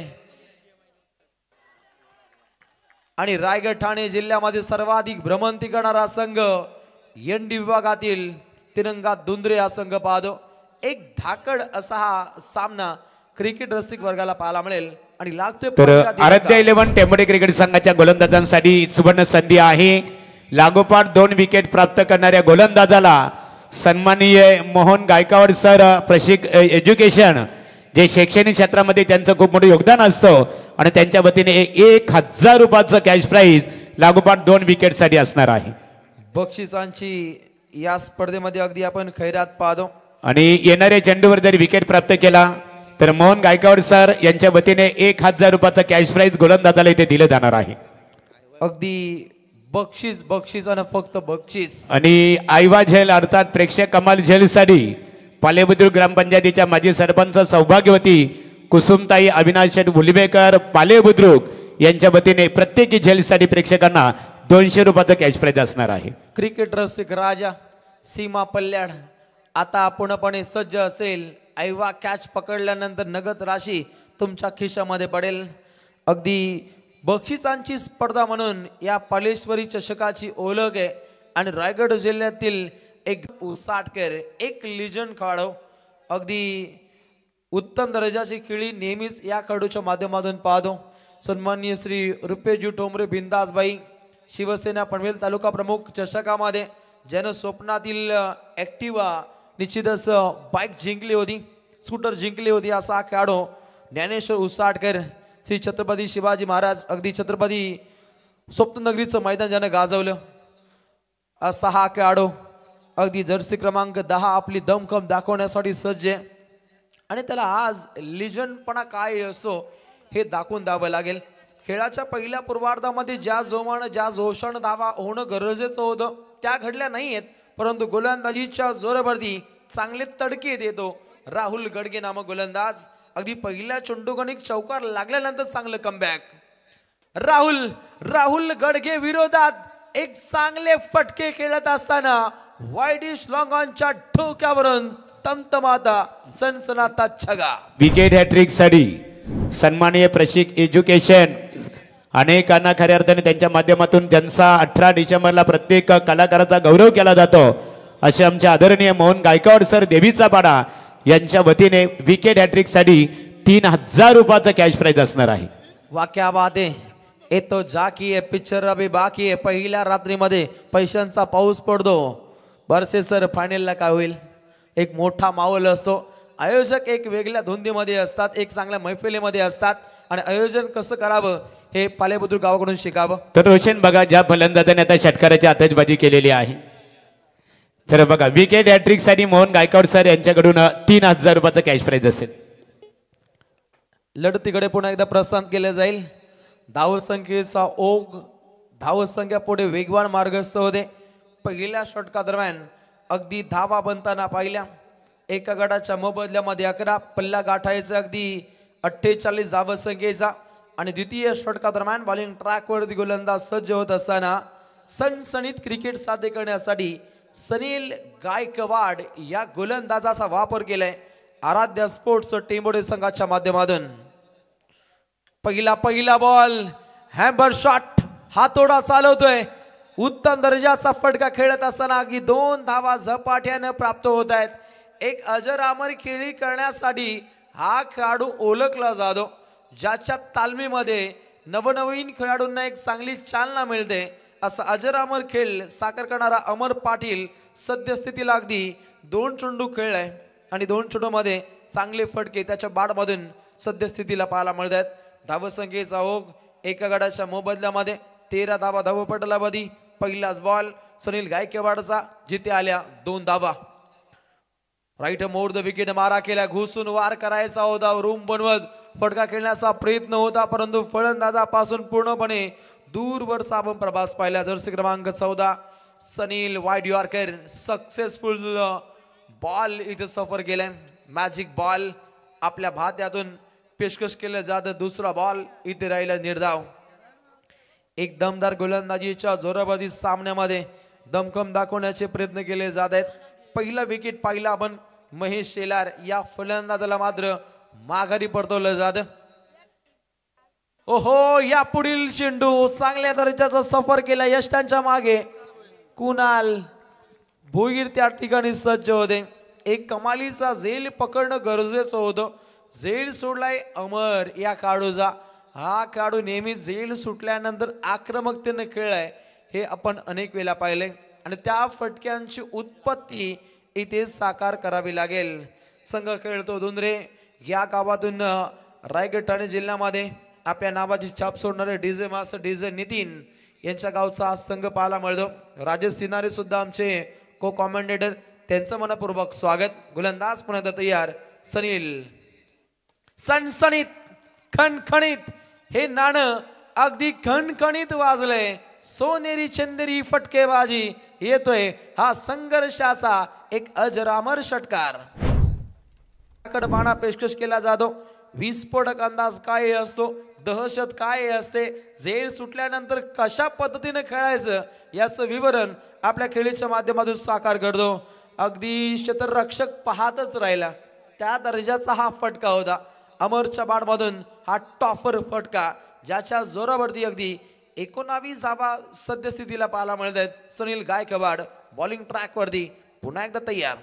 आणि रायगड ठाणे जिल्ह्यामध्ये सर्वाधिक भ्रमंती करणारा संघ एनडी विभागातील तिरंगा धुंद्रे हा संघ पाहतो. एक धाकड असा हा सामना क्रिकेट रसिक वर्गाला पाहायला मिळेल आणि लागतोय तर पहिला दिमाग. आराध्य 11 टेंबोडे क्रिकेट संघाच्या गोलंदाजांसाठी सुवर्ण संधी आहे. लागोपाठ 2 विकेट प्राप्त करणाऱ्या गोलंदाजाला सन्माननीय मोहन गायकवाड सर एज्युकेशन जे शैक्षणिक क्षेत्रामध्ये त्यांचं खूप मोठं योगदान असतं आणि त्यांच्या वतीने 1000 रुपयाचं कॅश प्राईज लागोपाठ 2 विकेटसाठी असणार आहे. बक्षिसांची या स्पर्धेमध्ये अगदी आपण खैरात पाहतो. आणि येणाऱ्या चेंडूवर जर विकेट प्राप्त केला तर मोहन गायकवाड सर यांच्या वतीने 1000 रुपयाचं कॅश प्राईज गोलंदाजाला इथे दिलं जाणार आहे. अगदी बक्षीस बक्षीस आणि फक्त बक्षीस. आणि आईवा झेल अर्थात प्रेक्षक कमाल झेलसाठी पालेबुद्रुक ग्रामपंचायतीच्या माजी सरपंच सौभाग्यवती कुसुमताई अविनाश भुलिबेकर पालेबुद्रुक यांच्या वतीने प्रत्येकी झेलसाठी प्रेक्षकांना 200 रुपयाचं कॅश प्राईज असणार आहे. क्रिकेट रसिक राजा सीमा पल्ल्याड आता पूर्णपणे सज्ज असेल. ऐवा कॅच पकडल्यानंतर नगद राशी तुमच्या खिशामध्ये पडेल. अगदी बक्षिसांची स्पर्धा म्हणून या पालेश्वरी चषकाची ओळख आहे आणि रायगड जिल्ह्यातील एक उसाटकर एक लिजंड खेळाडू अगदी उत्तम दर्जाची खेळी नेहमीच या खेळाडूच्या माध्यमातून पाहतो. सन्माननीय श्री रुपेशजी ठोंबरे बिंदासबाई शिवसेना पनवेल तालुका प्रमुख चषकामध्ये ज्यानं स्वप्नातील ॲक्टिवा निश्चितच बाईक जिंकली होती, स्कूटर जिंकली होती असा हा खेळाडू ज्ञानेश्वर उसाटकर. श्री छत्रपती शिवाजी महाराज अगदी छत्रपती स्वप्ननगरीचं मैदान ज्यानं गाजवलं असा हा खेळाडू अगदी जर्सी क्रमांक 10 आपली दमखम दाखवण्यासाठी सज्ज आहे आणि त्याला आज लिजंडपणा काय असो हे दाखवून द्यावं लागेल. खेळाच्या पहिल्या पूर्वार्धामध्ये ज्या जोमानं ज्या जोशानं धावा होणं गरजेचं होतं त्या घडल्या नाही आहेत, परंतु गोलंदाजीच्या जोरावरती चांगले तडके देतो राहुल गडगे नामक गोलंदाज. अगदी पहिल्या चेंडूगणिक चौकार लागल्यानंतर चांगलं कमबॅक. राहुल गडगे विरोधात एक चांगले फटके खेळत असताना वाईडिश लॉंग ऑनच्या ठोक्यावरून तमतमाता सनसनाता छगा. विकेट हॅट्रिक साठी सन्माननीय प्रशिक एज्युकेशन अनेकांना खऱ्या अर्थाने त्यांच्या माध्यमातून ज्यांचा 18 डिसेंबरला प्रत्येक कलाकाराचा गौरव केला जातो असे आमचे आदरणीय मोहन गायकवाड सर देवीचा पाडा यांच्या वतीने विकेट हॅट्रिक साठी 3000 रुपयाचं कॅश प्राईज असणार आहे. वाक्या बात आहे ये तो जाकी आहे पिक्चर अभी बाकी आहे. पहिल्या रात्रीमध्ये पैशांचा पाऊस पडतो. बरसे सर फायनलला काय होईल? एक मोठा माहोल असतो. आयोजक एक वेगळ्या धुंदीमध्ये असतात, एक चांगल्या मैफिलीमध्ये असतात आणि आयोजन कसं करावं हे पालेबुद्रुक गावाकडून शिकावं. तर रोशन बघा ज्या फलंदाजाने आता षटकाराची आतषबाजी केलेली आहे तर बघा विकेट हॅट्रिक साठी मोहन गायकवाड सर यांच्याकडून 3000 रुपयाचं कॅश प्राइज असेल. लढतीकडे पुन्हा एकदा प्रस्थान केले जाईल. धावसंख्येचा ओघ धावसंख्या पुढे वेगवान मार्गस्थ होते. पहिल्या षटकादरम्यान अगदी धावा बनताना पाहिल्या. एका गटाच्या मोबदल्यामध्ये 11 पल्ला गाठायचा अगदी 48 धावसंख्येचा आणि द्वितीय षटकादरम्यान बॉलिंग ट्रॅकवरती गोलंदाज सज्ज होत असताना सणसणीत क्रिकेट साध्य करण्यासाठी सनील गायकवाड या गोलंदाजाचा वापर केलाय आराध्य स्पोर्ट्स टेंबोडे संघाच्या माध्यमातून. पहिला बॉल हॅम्बर शॉट हातोडा चालवतोय. उत्तम दर्जाचा फटका खेळत असताना अगदी 2 धावा झपाट्यानं प्राप्त होत आहेत. एक अजरामर खेळी करण्यासाठी हा खेळाडू ओळखला जातो. ज्याच्या तालमीमध्ये नवनवीन खेळाडूंना एक चांगली चालना मिळते असा अजरामर खेळ साकार करणारा अमर पाटील सद्यस्थितीला अगदी 2 चेंडू खेळलाय आणि 2 चेंडूमध्ये चांगले फटके त्याच्या बॅटमधून सद्यस्थितीला पाहायला मिळत आहेत. धावसंख्येचा ओघ एका गटाच्या मोबदल्यामध्ये 13 धावा धावपटलामध्ये. पहिलाच बॉल सनील गायकवाडचा जिथे आल्या 2 धावा. राईट मोर द विकेट मारा केला. घुसून वार करायचा होता रूम बनवत फटका खेळण्याचा प्रयत्न होता परंतु फलंदाजापासून पूर्णपणे दूरवरचा आपण प्रवास पाहिला. जर्सी क्रमांक 14 Sunil wide yorker successful ball इथे सफर केलाय. मॅजिक बॉल आपल्या भात्यातून पेशकश केलं जातं. दुसरा बॉल इथे राहिला निर्धाव. एक दमदार गोलंदाजीच्या जोराबाजी सामन्यामध्ये दमखम दाखवण्याचे प्रयत्न केले जात आहेत. पहिला विकेट पाहिला आपण महेश शेलार या फलंदाजाला मात्र माघारी परतवलं जातं. ओहो या पुढील चेंडू चांगल्या दर्जाचा सफर केला यष्टांच्या मागे. कुणाल भोईर त्या ठिकाणी सज्ज होते. एक कमालीचा झेल पकडणं गरजेचं होतं. झेल सोडलाय अमर या खेळाडूचा. हा खेळाडू नेहमी झेल सुटल्यानंतर आक्रमकतेने खेळलाय हे आपण अनेक वेळा पाहिले आणि त्या फटक्यांची उत्पत्ती इथे साकार करावी लागेल. संघ खेळतो धुंद्रे या गावातून रायगड ठाणे जिल्ह्यामध्ये आपल्या नावाची छाप सोडणारे डीजे मास्टर डीजे नितीन यांच्या गावचा संघ पाहायला मिळतो. राजेश सिनारे सुद्धा आमचे को कॉमेंटेटर त्यांचं मनपूर्वक स्वागत. गोलंदाज पुन्हा तयार सनील. सणसणीत खणखणीत हे नाणं अगदी खणखणीत वाजलंय. सोनेरी चंदेरी फटकेबाजी येतोय. हा संघर्षाचा एक अजरामर षटकार. बाणा पेशकश केला जातो. विस्फोटक अंदाज काय असतो दहशत काय असते झेल सुटल्यानंतर कशा पद्धतीने खेळायचं याचं विवरण आपल्या खेळीच्या माध्यमातून साकार करतो. अगदी क्षेत्ररक्षक पाहतच राहिला त्या दर्जाचा हा फटका होता. अमरच्या बॅटमधून हा टॉपर फटका ज्याच्या जोरावरती अगदी 19 धावा सद्यस्थितीला पाहायला मिळत आहेत. सनील गायकवाड बॉलिंग ट्रॅक वरती पुन्हा एकदा तयार.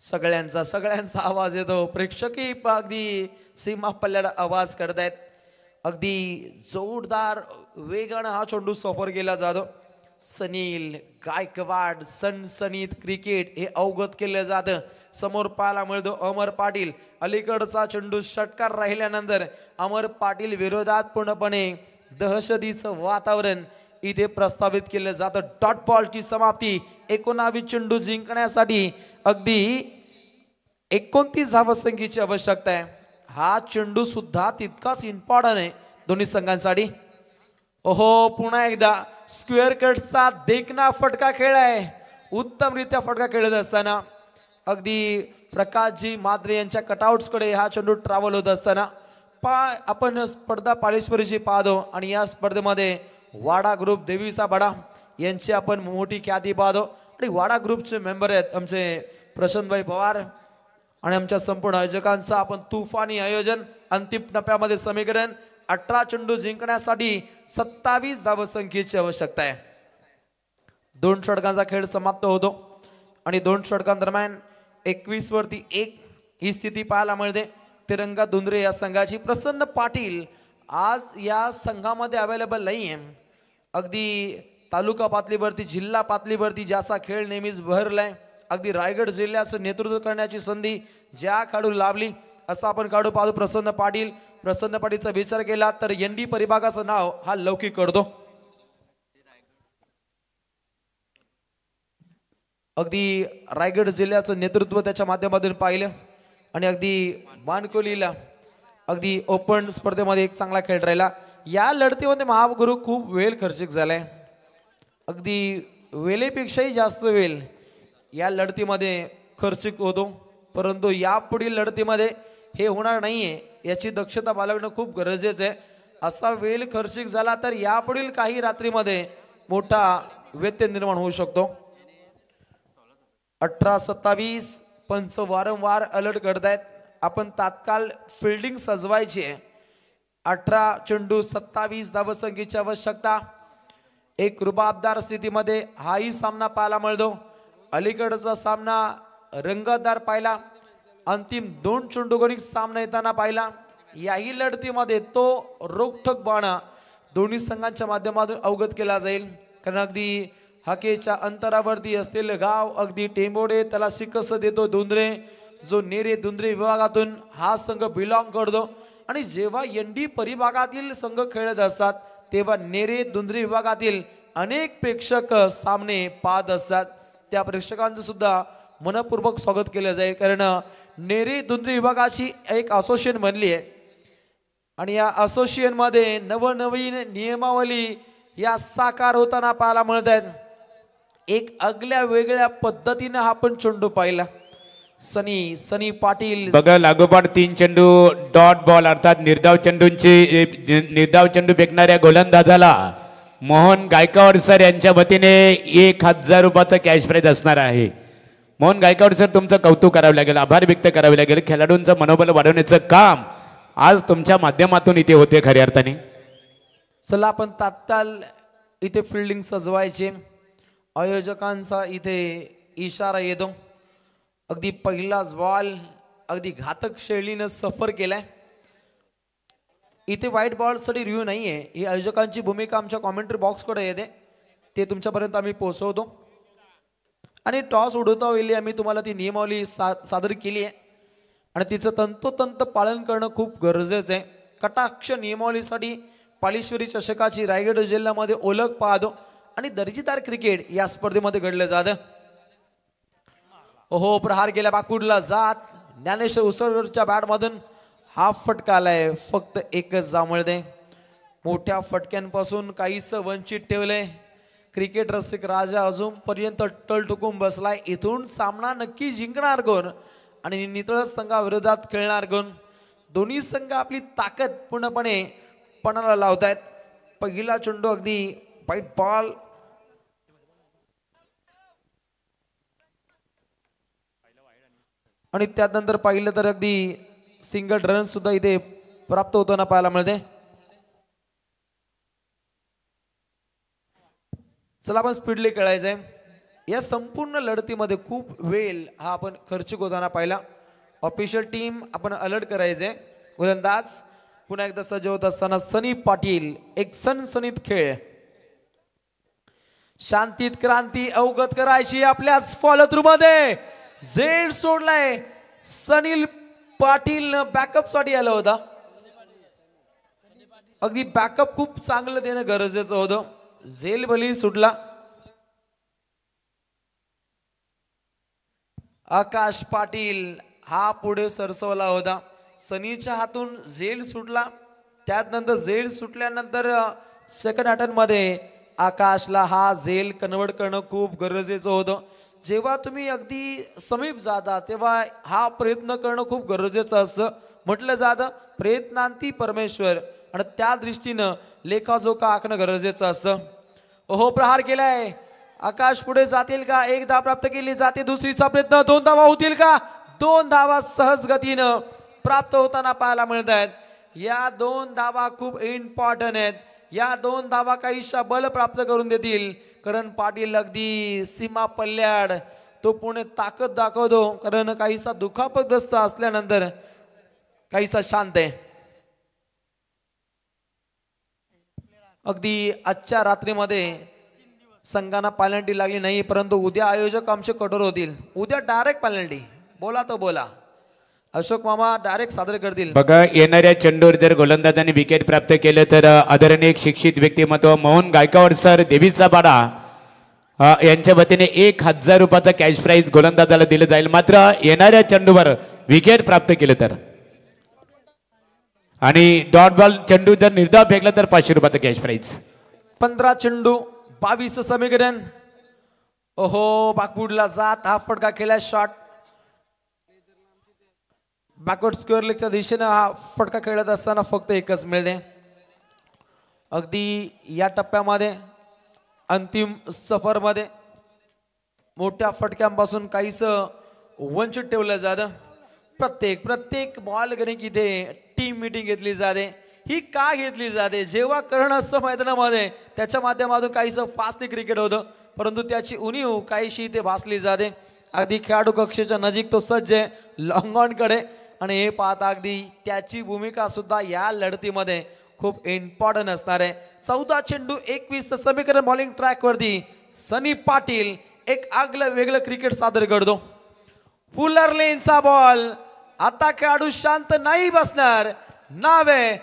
सगळ्यांचा आवाज येतो. प्रेक्षकही अगदी सीमा पल्ल्याला आवाज करतायत. अगदी जोरदार वेगानं हा चेंडू सफर केला जातो. सनील गायकवाड सणसणीत क्रिकेट हे अवगत केलं जातं. समोर पाहायला मिळतो अमर पाटील. अलीकडचा चेंडू षटकार राहिल्यानंतर अमर पाटील विरोधात पूर्णपणे दहशतीचं वातावरण इथे प्रस्तावित केलं जातं. डॉट बॉलची समाप्ती. 19 चेंडू जिंकण्यासाठी अगदी 29 धावसंख्येची आवश्यकता आहे. हा चेंडू सुद्धा तितकाच इम्पॉर्टंट आहे दोन्ही संघांसाठी. ओहो पुन्हा एकदा स्क्वेअर कटचा देखना फटका खेळाय. उत्तमरित्या फटका खेळत असताना अगदी प्रकाशजी माद्रे यांच्या कटआउट्सकडे हा चेंडू ट्रॅव्हल होत असताना आपण स्पर्धा पालेश्वरीची पाहतो आणि या स्पर्धेमध्ये वाडा ग्रुप देवीचा बडा यांची आपण मोठी ख्याती पाहतो आणि वाडा ग्रुपचे मेंबर आहेत आमचे प्रशांतभाई पवार आणि आमच्या संपूर्ण आयोजकांचं आपण तुफानी आयोजन. अंतिम टप्प्यामध्ये समीकरण 18 चेंडू जिंकण्यासाठी 27 धावसंख्येची आवश्यकता आहे. 2 षटकांचा खेळ समाप्त होतो आणि 2 षटकांदरम्यान 21 वरती 1 ही स्थिती पाहायला मिळते. तिरंगा धुंद्रे या संघाची. प्रसन्न पाटील आज या संघामध्ये अवेलेबल नाही आहे. अगदी तालुका पातळीवरती जिल्हा पातळीवरती ज्याचा खेळ नेहमीच बहरलाय. अगदी रायगड जिल्ह्याचं नेतृत्व करण्याची संधी ज्या खेळाडू लाभली असं आपण काढू पाहतो प्रसन्न पाटील. प्रसन्न पाटीलचा विचार केला तर एनडी परिभागाचं नाव हा लौकिक करतो. अगदी रायगड जिल्ह्याचं नेतृत्व त्याच्या माध्यमातून पाहिलं आणि अगदी मानकोलीला अगदी ओपन स्पर्धेमध्ये एक चांगला खेळ राहिला. या लढतीमध्ये महागुरु खूप वेळ खर्चिक झालाय. अगदी वेळेपेक्षाही जास्त वेळ या लढतीमध्ये खर्चिक होतो. परंतु यापुढील लढतीमध्ये हे होणार नाहीये याची दक्षता बाळगणं खूप गरजेचं आहे. असा वेळ खर्चिक झाला तर यापुढील काही रात्रीमध्ये मोठा व्यत्यय निर्माण होऊ शकतो. 18-27 पंच वारंवार अलर्ट करतायत. आपण तात्काळ फिल्डिंग सजवायची आहे. 18 चेंडू 27 धावसंख्येची आवश्यकता. एक रुबाबदार स्थितीमध्ये हाही सामना पाहायला मिळतो. अलीकडचा सामना रंगतदार पाहिला. अंतिम 2 चेंडूगणिक सामना येताना पाहिला. याही लढतीमध्ये तो रोखठोक बाणा दोन्ही संघांच्या माध्यमातून अवगत केला जाईल. कारण अगदी हाकेच्या अंतरावरती असलेलं गाव अगदी टेंबोडे त्याला शिकस्त देतो धुंद्रे, जो नेरे धुंद्रे विभागातून हा संघ बिलॉंग करतो. आणि जेव्हा एनडी परिभागातील संघ खेळत असतात तेव्हा नेरे धुंद्रे विभागातील अनेक प्रेक्षक सामने पाहत असतात. त्या प्रेक्षकांचं सुद्धा मनपूर्वक स्वागत केलं जाईल. कारण नेरे धुंद्रे विभागाची एक असोसिएशन बनली आहे आणि या असोसिएशन मध्ये नवनवीन नियमावली या साकार होताना पाहायला मिळत आहेत. एक आगळ्या वेगळ्या पद्धतीने हा पण चेंडू पाहिला. सनी पाटील बघा लागोपाठ 3 चेंडू डॉट बॉल अर्थात निर्धाव चेंडू फेकणाऱ्या गोलंदाजाला मोहन गायकवाड सर यांच्या वतीने 1000 रुपयाचं कॅश प्राइज असणार आहे. मोहन गायकवाड सर तुमचं कौतुक करावं लागेल, आभार व्यक्त करावे लागेल. खेळाडूंचं मनोबल वाढवण्याचं काम आज तुमच्या माध्यमातून इथे होते खऱ्या अर्थाने. चला आपण तात्काळ इथे फिल्डिंग सजवायचे. आयोजकांचा इथे इशारा येतो. अगदी पहिलाच बॉल अगदी घातक शैलीनं सफर केलाय. इथे व्हाईट बॉल साठी रिव्ह्यू नाहीये. ही आयोजकांची भूमिका आमच्या कॉमेंट्री बॉक्सकडे येते, ते तुमच्यापर्यंत आम्ही पोहोचवतो. आणि टॉस उडवता वेळी आम्ही तुम्हाला ती नियमावली सादर केली आहे आणि तिचं तंतोतंत पालन करणं खूप गरजेचं आहे. कटाक्ष नियमावलीसाठी पालेश्वरी चषकाची रायगड जिल्ह्यामध्ये ओळख पाहतो आणि दर्जेदार क्रिकेट या स्पर्धेमध्ये घडलं जातं. ओहो, प्रहार गेल्या बाकूडला जात ज्ञानेश्वर उसरवरच्या बॅटमधून हा फटका आलाय. फक्त एकच जांभळते. मोठ्या फटक्यांपासून काहीसं वंचित ठेवलंय. क्रिकेट रसिक राजा अजूनपर्यंत टळटुकून बसलाय. इथून सामना नक्की जिंकणार कोण आणि नितळस संघाविरोधात खेळणार कोण. दोन्ही संघ आपली ताकद पूर्णपणे पणाला लावतायत. पहिला चेंडू अगदी व्हाईट बॉल आणि त्यानंतर पाहिलं तर अगदी सिंगल रन सुद्धा इथे प्राप्त होताना पाहायला मिळते. चला आपण स्पीडली खेळायचंय. या संपूर्ण लढतीमध्ये खूप वेळ हा आपण खर्चिक होताना पाहिला. ऑफिशियल टीम आपण अलर्ट करायचंय. गोलंदाज पुन्हा एकदा सज्ज होत असताना सनी पाटील. एक सनसनीत खेळ. शांतीत क्रांती अवगत करायची आपल्याच फॉलो थ्रू मध्ये. झेल सोडलाय. सनील पाटील बॅकअप साठी आला होता. अगदी बॅकअप खूप चांगलं देणं गरजेचं होतं. झेल बली सुटला. आकाश पाटील हा पुढे सरसवला होता. सनीच्या हातून झेल सुटला. त्यानंतर झेल सुटल्यानंतर सेकंड अटेम्प्ट मध्ये आकाशला हा झेल कन्वर्ट करणं खूप गरजेचं होतं. जेव्हा तुम्ही अगदी समीप जाता तेव्हा हा प्रयत्न करणं खूप गरजेचं असतं. म्हटलं जातं प्रयत्नांती परमेश्वर आणि त्या दृष्टीनं लेखाजोखा आखणं गरजेचं असतं. ओहो, प्रहार केलाय. आकाश पुढे जातील का? 1 धाव प्राप्त केली जाते. दुसरीचा प्रयत्न 2 धावा होतील का? 2 धावा सहज गतीनं प्राप्त होताना पाहायला मिळत आहेत. या 2 धावा खूप इम्पॉर्टंट आहेत. या 2 धावा काहीशा बल प्राप्त करून देतील. करण पाटील अगदी सीमा पल्ल्याड तो पुणे ताकद दाखवतो. कारण काहीसा दुखापतग्रस्त असल्यानंतर काहीसा शांत आहे. अगदी आजच्या रात्रीमध्ये संघांना पेनल्टी लागली नाही, परंतु उद्या आयोजक आमचे कठोर होतील. उद्या डायरेक्ट पेनल्टी. बोला तो बोला. अशोक मामा डायरेक्ट सादर करतील. बघा येणाऱ्या चेंडूवर जर गोलंदाजांनी विकेट प्राप्त केलं तर आदरणीय शिक्षित व्यक्तिमत्व मोहन गायकवाड सर देवीचा पाडा यांच्या वतीने 1000 रुपयाचा कॅश प्राइज गोलंदाजाला दिलं जाईल. मात्र येणाऱ्या चेंडूवर विकेट प्राप्त केलं तर आणि डॉट बॉल चेंडू जर निर्धाव फेकला तर 500 रुपयाचा कॅश प्राइज. 15 चेंडू 22 समीकरण. ओहो बाकपूडला जात हा फटका खेळला. शॉट बॅकवर्ड स्क्वेअर लेगच्या दिशेने हा फटका खेळत असताना फक्त एकच मिळते. अगदी या टप्प्यामध्ये अंतिम सफरमध्ये मोठ्या फटक्यांपासून काहीच वंचित ठेवलं जातं. प्रत्येक बॉल गणिक इथे टीम मीटिंग घेतली जाते. ही का घेतली जाते? जेव्हा करण असतं मैदानामध्ये त्याच्या माध्यमातून काहीसं फास्ट क्रिकेट होतं, परंतु त्याची उणीव काहीशी इथे भासली जाते. अगदी खेळाडू कक्षेच्या नजीक तो सज्ज आहे लॉंग ऑन कडे आणि हे पाहता अगदी त्याची भूमिका सुद्धा या लढतीमध्ये खूप इम्पॉर्टंट असणार आहे. 14 चेंडू 21 समीकरण. बॉलिंग ट्रॅक वरती सनी पाटील एक आगलं वेगळं क्रिकेट सादर करतो. फुलर लेनचा बॉल. आता खेळाडू शांत नाही बसणार. नाव आहे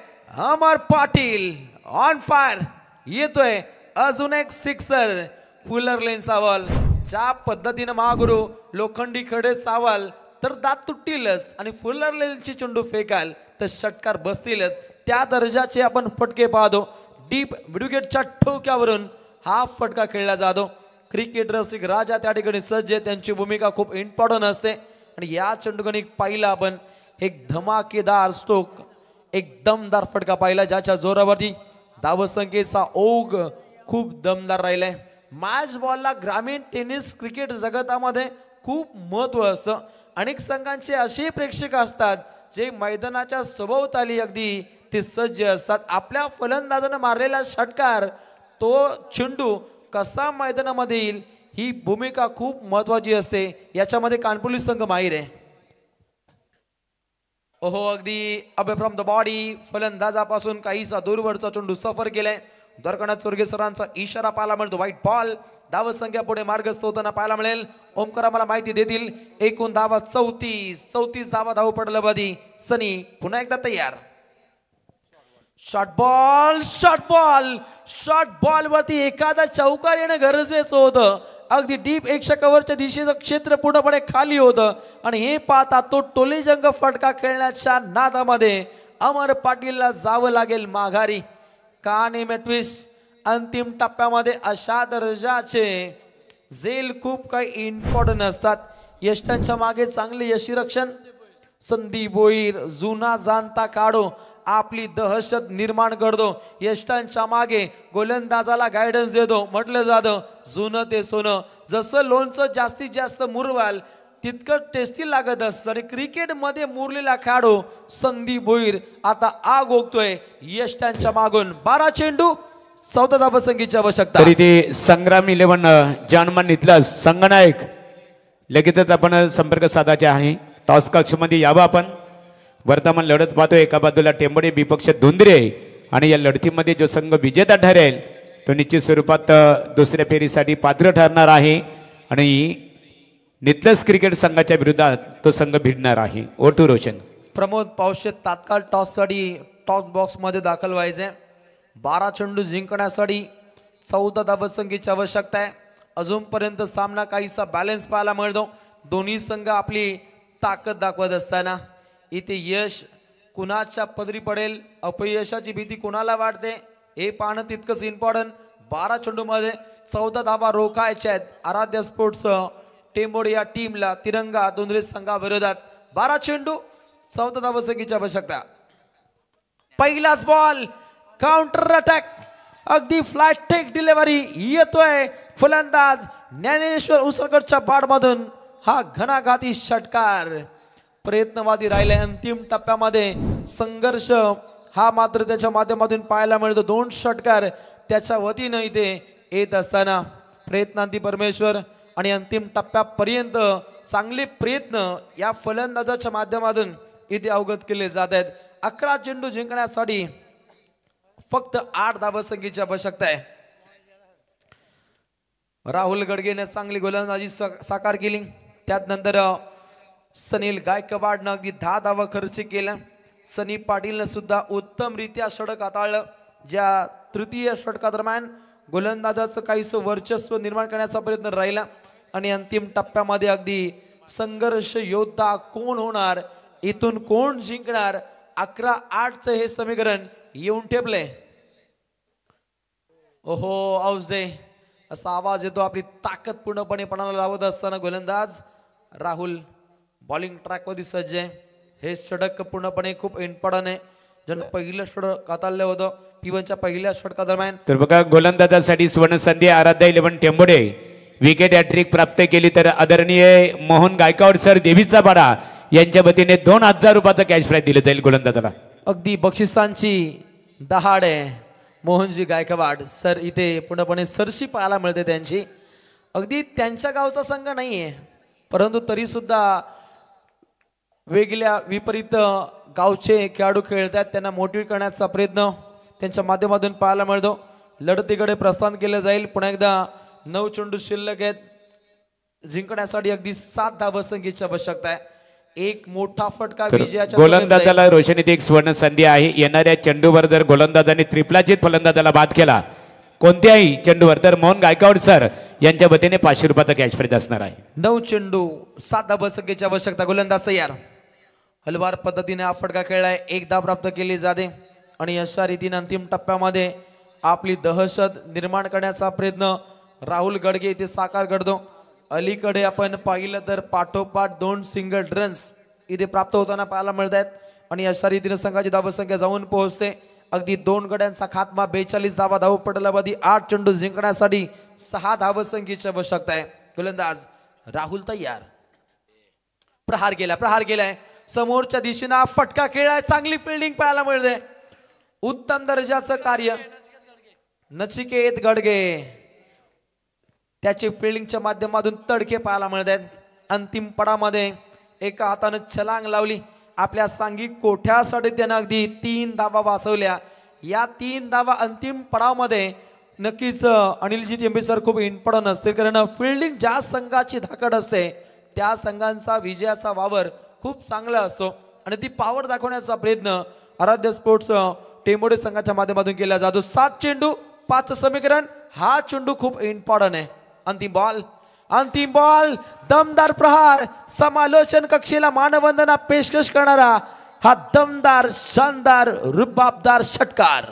अमर पाटील. ऑन फायर येतोय अजून एक सिक्सर. फुलर लेनचा बॉल. ज्या पद्धतीनं महागुरु लोखंडी खडे चावाल तर दात तुटतीलच आणि फुलर लेनची चेंडू फेकाल तर षटकार बसतीलच. त्या दर्जाचे आपण फटके पाहतो. डीप विकेटच्या ठोक्यावरून हा फटका खेळला जातो. क्रिकेट रसिक राजा त्या ठिकाणी सज्ज आहे. त्यांची भूमिका खूप इम्पॉर्टंट असते आणि या चेंडूगणिक पाहिला आपण एक धमाकेदार स्ट्रोक एक दमदार फटका पाहिला ज्याच्या जोरावरती धावसंख्येचा ओघ खूप दमदार राहिलाय. मॅच बॉलला ग्रामीण टेनिस क्रिकेट जगतामध्ये खूप महत्व असतं. अनेक संघांचे असे प्रेक्षक असतात जे मैदानाच्या सभोवताली अगदी ते सज्ज असतात. आपल्या फलंदाजानं मारलेला षटकार तो चेंडू कसा मैदानामध्ये येईल ही भूमिका खूप महत्वाची असते. याच्यामध्ये कानपुली संघ माहीर आहे. ओहो अगदी अबे फ्रॉम द बॉडी फलंदाजापासून काहीसा दूरवरचा चेंडू सफर केलाय. द्वारकानाथ स्वर्गीय सरांचा इशारा पाहायला मिळतो. White ball. धाव संख्या पुढे मार्गस्थ होताना पाहायला मिळेल. ओमकार मला माहिती देतील. एकूण धावा 34 धावा धाव पडलं बधी. सनी पुन्हा एकदा तयार. शॉर्ट बॉल वरती एखादा चौकार येणं गरजेचं होतं. अगदी डीप 100 कव्हरच्या दिशेचं क्षेत्र पूर्णपणे खाली होतं आणि हे पाहता तो टोलेजंग फटका खेळण्याच्या नादामध्ये अमर पाटीलला जावं लागेल माघारी. काने मेटविस अंतिम टप्प्यामध्ये अशा दर्जाचे झेल खूप काही इम्पॉर्टंट असतात. यष्टांच्या मागे चांगले यशीरक्षण. संदीप भोईर जुना जाणता काढो आपली दहशत निर्माण करतो. यष्टांच्या मागे गोलंदाजाला गायडन्स देतो. म्हटलं जातं जुनं ते सोनं. जसं लोणचं जास्तीत जास्त मुरवाल तितकं टेस्टी लागत असतं आणि क्रिकेटमध्ये मुरलेला खेळाडू संदीप भोईर आता आग ओकतोय यष्टांच्या मागून. 12 चेंडू 14 धावसंख्येची आवश्यकता. तरी ते संग्राम 11 जानमान इथला संगनायक लगेचच आपण संपर्क साधायचे आहे. टॉस कक्षमध्ये यावं आपण. वर्तमान लढत पाहतो. एका बाजूला टेंबडे विपक्ष धुंद्रे आणि या लढतीमध्ये जो संघ विजेता ठरेल तो निश्चित स्वरूपात दुसऱ्या फेरीसाठी पात्र ठरणार आहे आणि नितलस क्रिकेट संघाच्या विरोधात तो संघ भिडणार आहे. ओटू रोशन. प्रमोद पावशे तात्काळ टॉससाठी टॉस बॉक्समध्ये दाखल व्हायचे. 12 चेंडू जिंकण्यासाठी 14 धावसंख्येची आवश्यकता आहे. अजूनपर्यंत सामना काहीसा बॅलन्स पाहायला मिळतो. दोन्ही संघ आपली ताकद दाखवत असताना इथे यश कुणाच्या पदरी पडेल अपयशाची भीती कुणाला वाटते हे पाहणं तितकंच इम्पॉर्टंट. 12 चेंडूमध्ये 14 धावा रोखायच्या आहेत. आराध्य स्पोर्ट्स टेंबोडे या टीमला तिरंगा धुंद्रे संघाविरोधात 12 चेंडू 14 धावसंख्येची आवश्यकता. पहिलाच बॉल. Counter attack. अगदी फ्लॅट टेक डिलिव्हरी येतोय. फलंदाज ज्ञानेश्वर उसरगडच्या बाडमधून हा घणाघाती षटकार. प्रयत्नवादी राहिले. अंतिम टप्प्यामध्ये संघर्ष हा मात्र त्याच्या माध्यमातून पाहायला मिळतो. 2 षटकार त्याच्या वतीनं इथे येत असताना प्रयत्नांती परमेश्वर आणि अंतिम टप्प्यापर्यंत चांगले प्रयत्न या फलंदाजाच्या माध्यमातून इथे अवगत केले जात आहेत. 11 चेंडू जिंकण्यासाठी फक्त 8 धावसंख्येची आवश्यकता आहे. राहुल गडगेने चांगली गोलंदाजी साकार केली. त्यानंतर सनील गायकवाडनं अगदी 10 धावा खर्च केल्या. सनी पाटीलनं सुद्धा उत्तमरित्या षटक हाताळलं. ज्या तृतीय षटकादरम्यान गोलंदाजाचं काहीसं वर्चस्व निर्माण करण्याचा प्रयत्न राहिला आणि अंतिम टप्प्यामध्ये अगदी संघर्ष योद्धा कोण होणार, इथून कोण जिंकणार, 11-8चं हे समीकरण येऊन ठेपले. ओहो आऊस दे असा आवाज येतो. आपली ताकद पूर्णपणे पणाला लावत असताना गोलंदाज राहुल बॉलिंग ट्रॅकवरती सज्ज आहे. हे षटक पूर्णपणे खूप इम्पॉर्टंट आहे. ज्यानं पहिलं षटक हाताळलं होतं P1च्या पहिल्या षटकादरम्यान. तर बघा गोलंदाजासाठी सुवर्ण संधी आराध्या 11 टेंबोडे विकेट हॅट्रिक प्राप्त केली तर आदरणीय मोहन गायकवाड सर देवीचा पाडा यांच्या वतीने 2000 रुपयाचा कॅश प्राइज दिले जाईल गोलंदाजाला. अगदी बक्षिसांची दहाड आहे. मोहनजी गायकवाड सर इथे पूर्णपणे सरशी पाहायला मिळते त्यांची. अगदी त्यांच्या गावचा संघ नाहीये परंतु तरी सुद्धा वेगळ्या विपरीत गावचे खेळाडू खेळतात. त्यांना मोटिवेट करण्याचा प्रयत्न त्यांच्या माध्यमातून पाहायला मिळतो. लढतीकडे प्रस्थान केलं जाईल. पुन्हा एकदा 9 चेंडू शिल्लक आहेत. जिंकण्यासाठी अगदी 7 धावसंख्येची आवश्यकता आहे. एक मोठा फटका विजयाच्या गोलंदाजाला रोशनीत एक सुवर्ण संधी आहे. येणाऱ्या चेंडूवर जर गोलंदाजाने त्रिफलाचीत फलंदाजाला बाद केला कोणत्याही चेंडूवर तर मोहन गायकवाड सर यांच्या वतीने 500 रुपयाचा कॅश प्राइज असणार आहे. 9 चेंडू 7 धावसंख्येची आवश्यकता. गोलंदाज तयार. हलवार पद्धतीने हा फटका खेळलाय. 1 धाव प्राप्त केली जाते आणि अशा रीतीने अंतिम टप्प्यामध्ये आपली दहशत निर्माण करण्याचा प्रयत्न राहुल गडगे इथे साकार करतो. अलीकडे आपण पाहिलं तर पाठोपाठ 2 सिंगल रन्स इथे प्राप्त होताना पाहायला मिळत आहेत आणि अशा रीतीने संघाची धावसंख्या जाऊन पोहोचते. अगदी 2 गड्यांचा खात्मा 42 धावा धावपटलामध्ये 8 चेंडू जिंकण्यासाठी 6 धावसंख्येची आवश्यकता आहे. गोलंदाज राहुल तयार. प्रहार केलाय समोरच्या दिशेने फटका खेळाय. चांगली फिल्डिंग पाहायला मिळते. उत्तम दर्जाचं कार्य नचिकेत गडगे त्याची फिल्डिंगच्या माध्यमातून तडके पाहायला मिळत आहेत. अंतिम पडामध्ये एका हाताने छलांग लावली. आपल्या सांघिक कोठ्यासाठी त्यानं अगदी 3 धावा वाचवल्या. या 3 धावा अंतिम पडावामध्ये नक्कीच अनिलजी टेंबे सर खूप इम्पॉर्टंट असते कारण फिल्डिंग ज्या संघाची धाकड असते त्या संघांचा विजयाचा वावर खूप चांगला असतो आणि ती पॉवर दाखवण्याचा प्रयत्न आराध्य स्पोर्ट्स टेंबोडे संघाच्या माध्यमातून केला जातो. 7 चेंडू 5 समीकरण. हा चेंडू खूप इम्पॉर्टंट आहे. अंतिम बॉल दमदार प्रहार. समालोचन कक्षेला मानवंदना पेशकश करणारा हा दमदार शानदार रुबाबदार षटकार.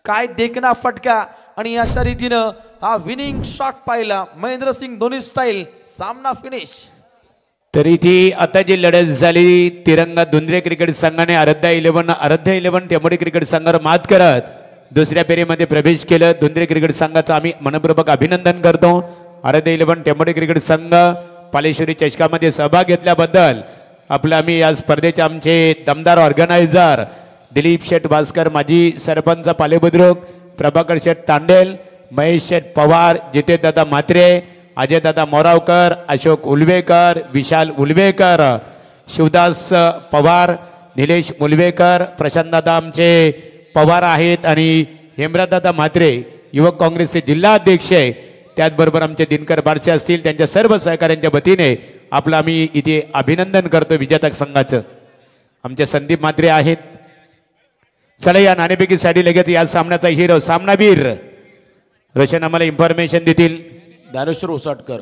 काय देखना फटका आणि अशा रीतीनं हा विनिंग शॉट पाहिला. महेंद्रसिंग धोनी स्टाईल. सामना फिनिश. तरी ती आता जी लढत झाली तिरंगा दुंद्रे क्रिकेट संघाने आराध्या 11 टेंबोडे क्रिकेट संघावर मात करत दुसऱ्या फेरीमध्ये प्रवेश केलं. दुंद्रे क्रिकेट संघाचं आम्ही मनपूर्वक अभिनंदन करतो. आराध्या 11 टेंबोडे क्रिकेट संघ पालेश्वरी चषकामध्ये सहभाग घेतल्याबद्दल आपलं आम्ही या स्पर्धेचे आमचे दमदार ऑर्गनायझर दिलीप शेठ भास्कर, माजी सरपंच पालेबुद्रुक, प्रभाकर शेठ तांडेल, महेश शेठ पवार, जितेशदादा म्हात्रे, अजयदादा मोरावकर, अशोक उलवेकर, विशाल उलवेकर, शिवदास पवार, निलेश मुलवेकर, प्रशांतदादा आमचे पवार आहेत आणि हेमराजदादा म्हात्रे युवक काँग्रेसचे जिल्हा अध्यक्ष आहे. त्याचबरोबर आमचे दिनकर बारसे असतील त्यांच्या सर्व सहकाऱ्यांच्या वतीने आपलं आम्ही इथे अभिनंदन करतो विजेता संघाचं. आमचे संदीप म्हात्रे आहेत. चला या नाणेफेकी साठी लगेच या सामन्याचा हिरो सामनावीर रोशन आम्हाला इन्फॉर्मेशन देतील. ज्ञानेश्वर उसाटकर.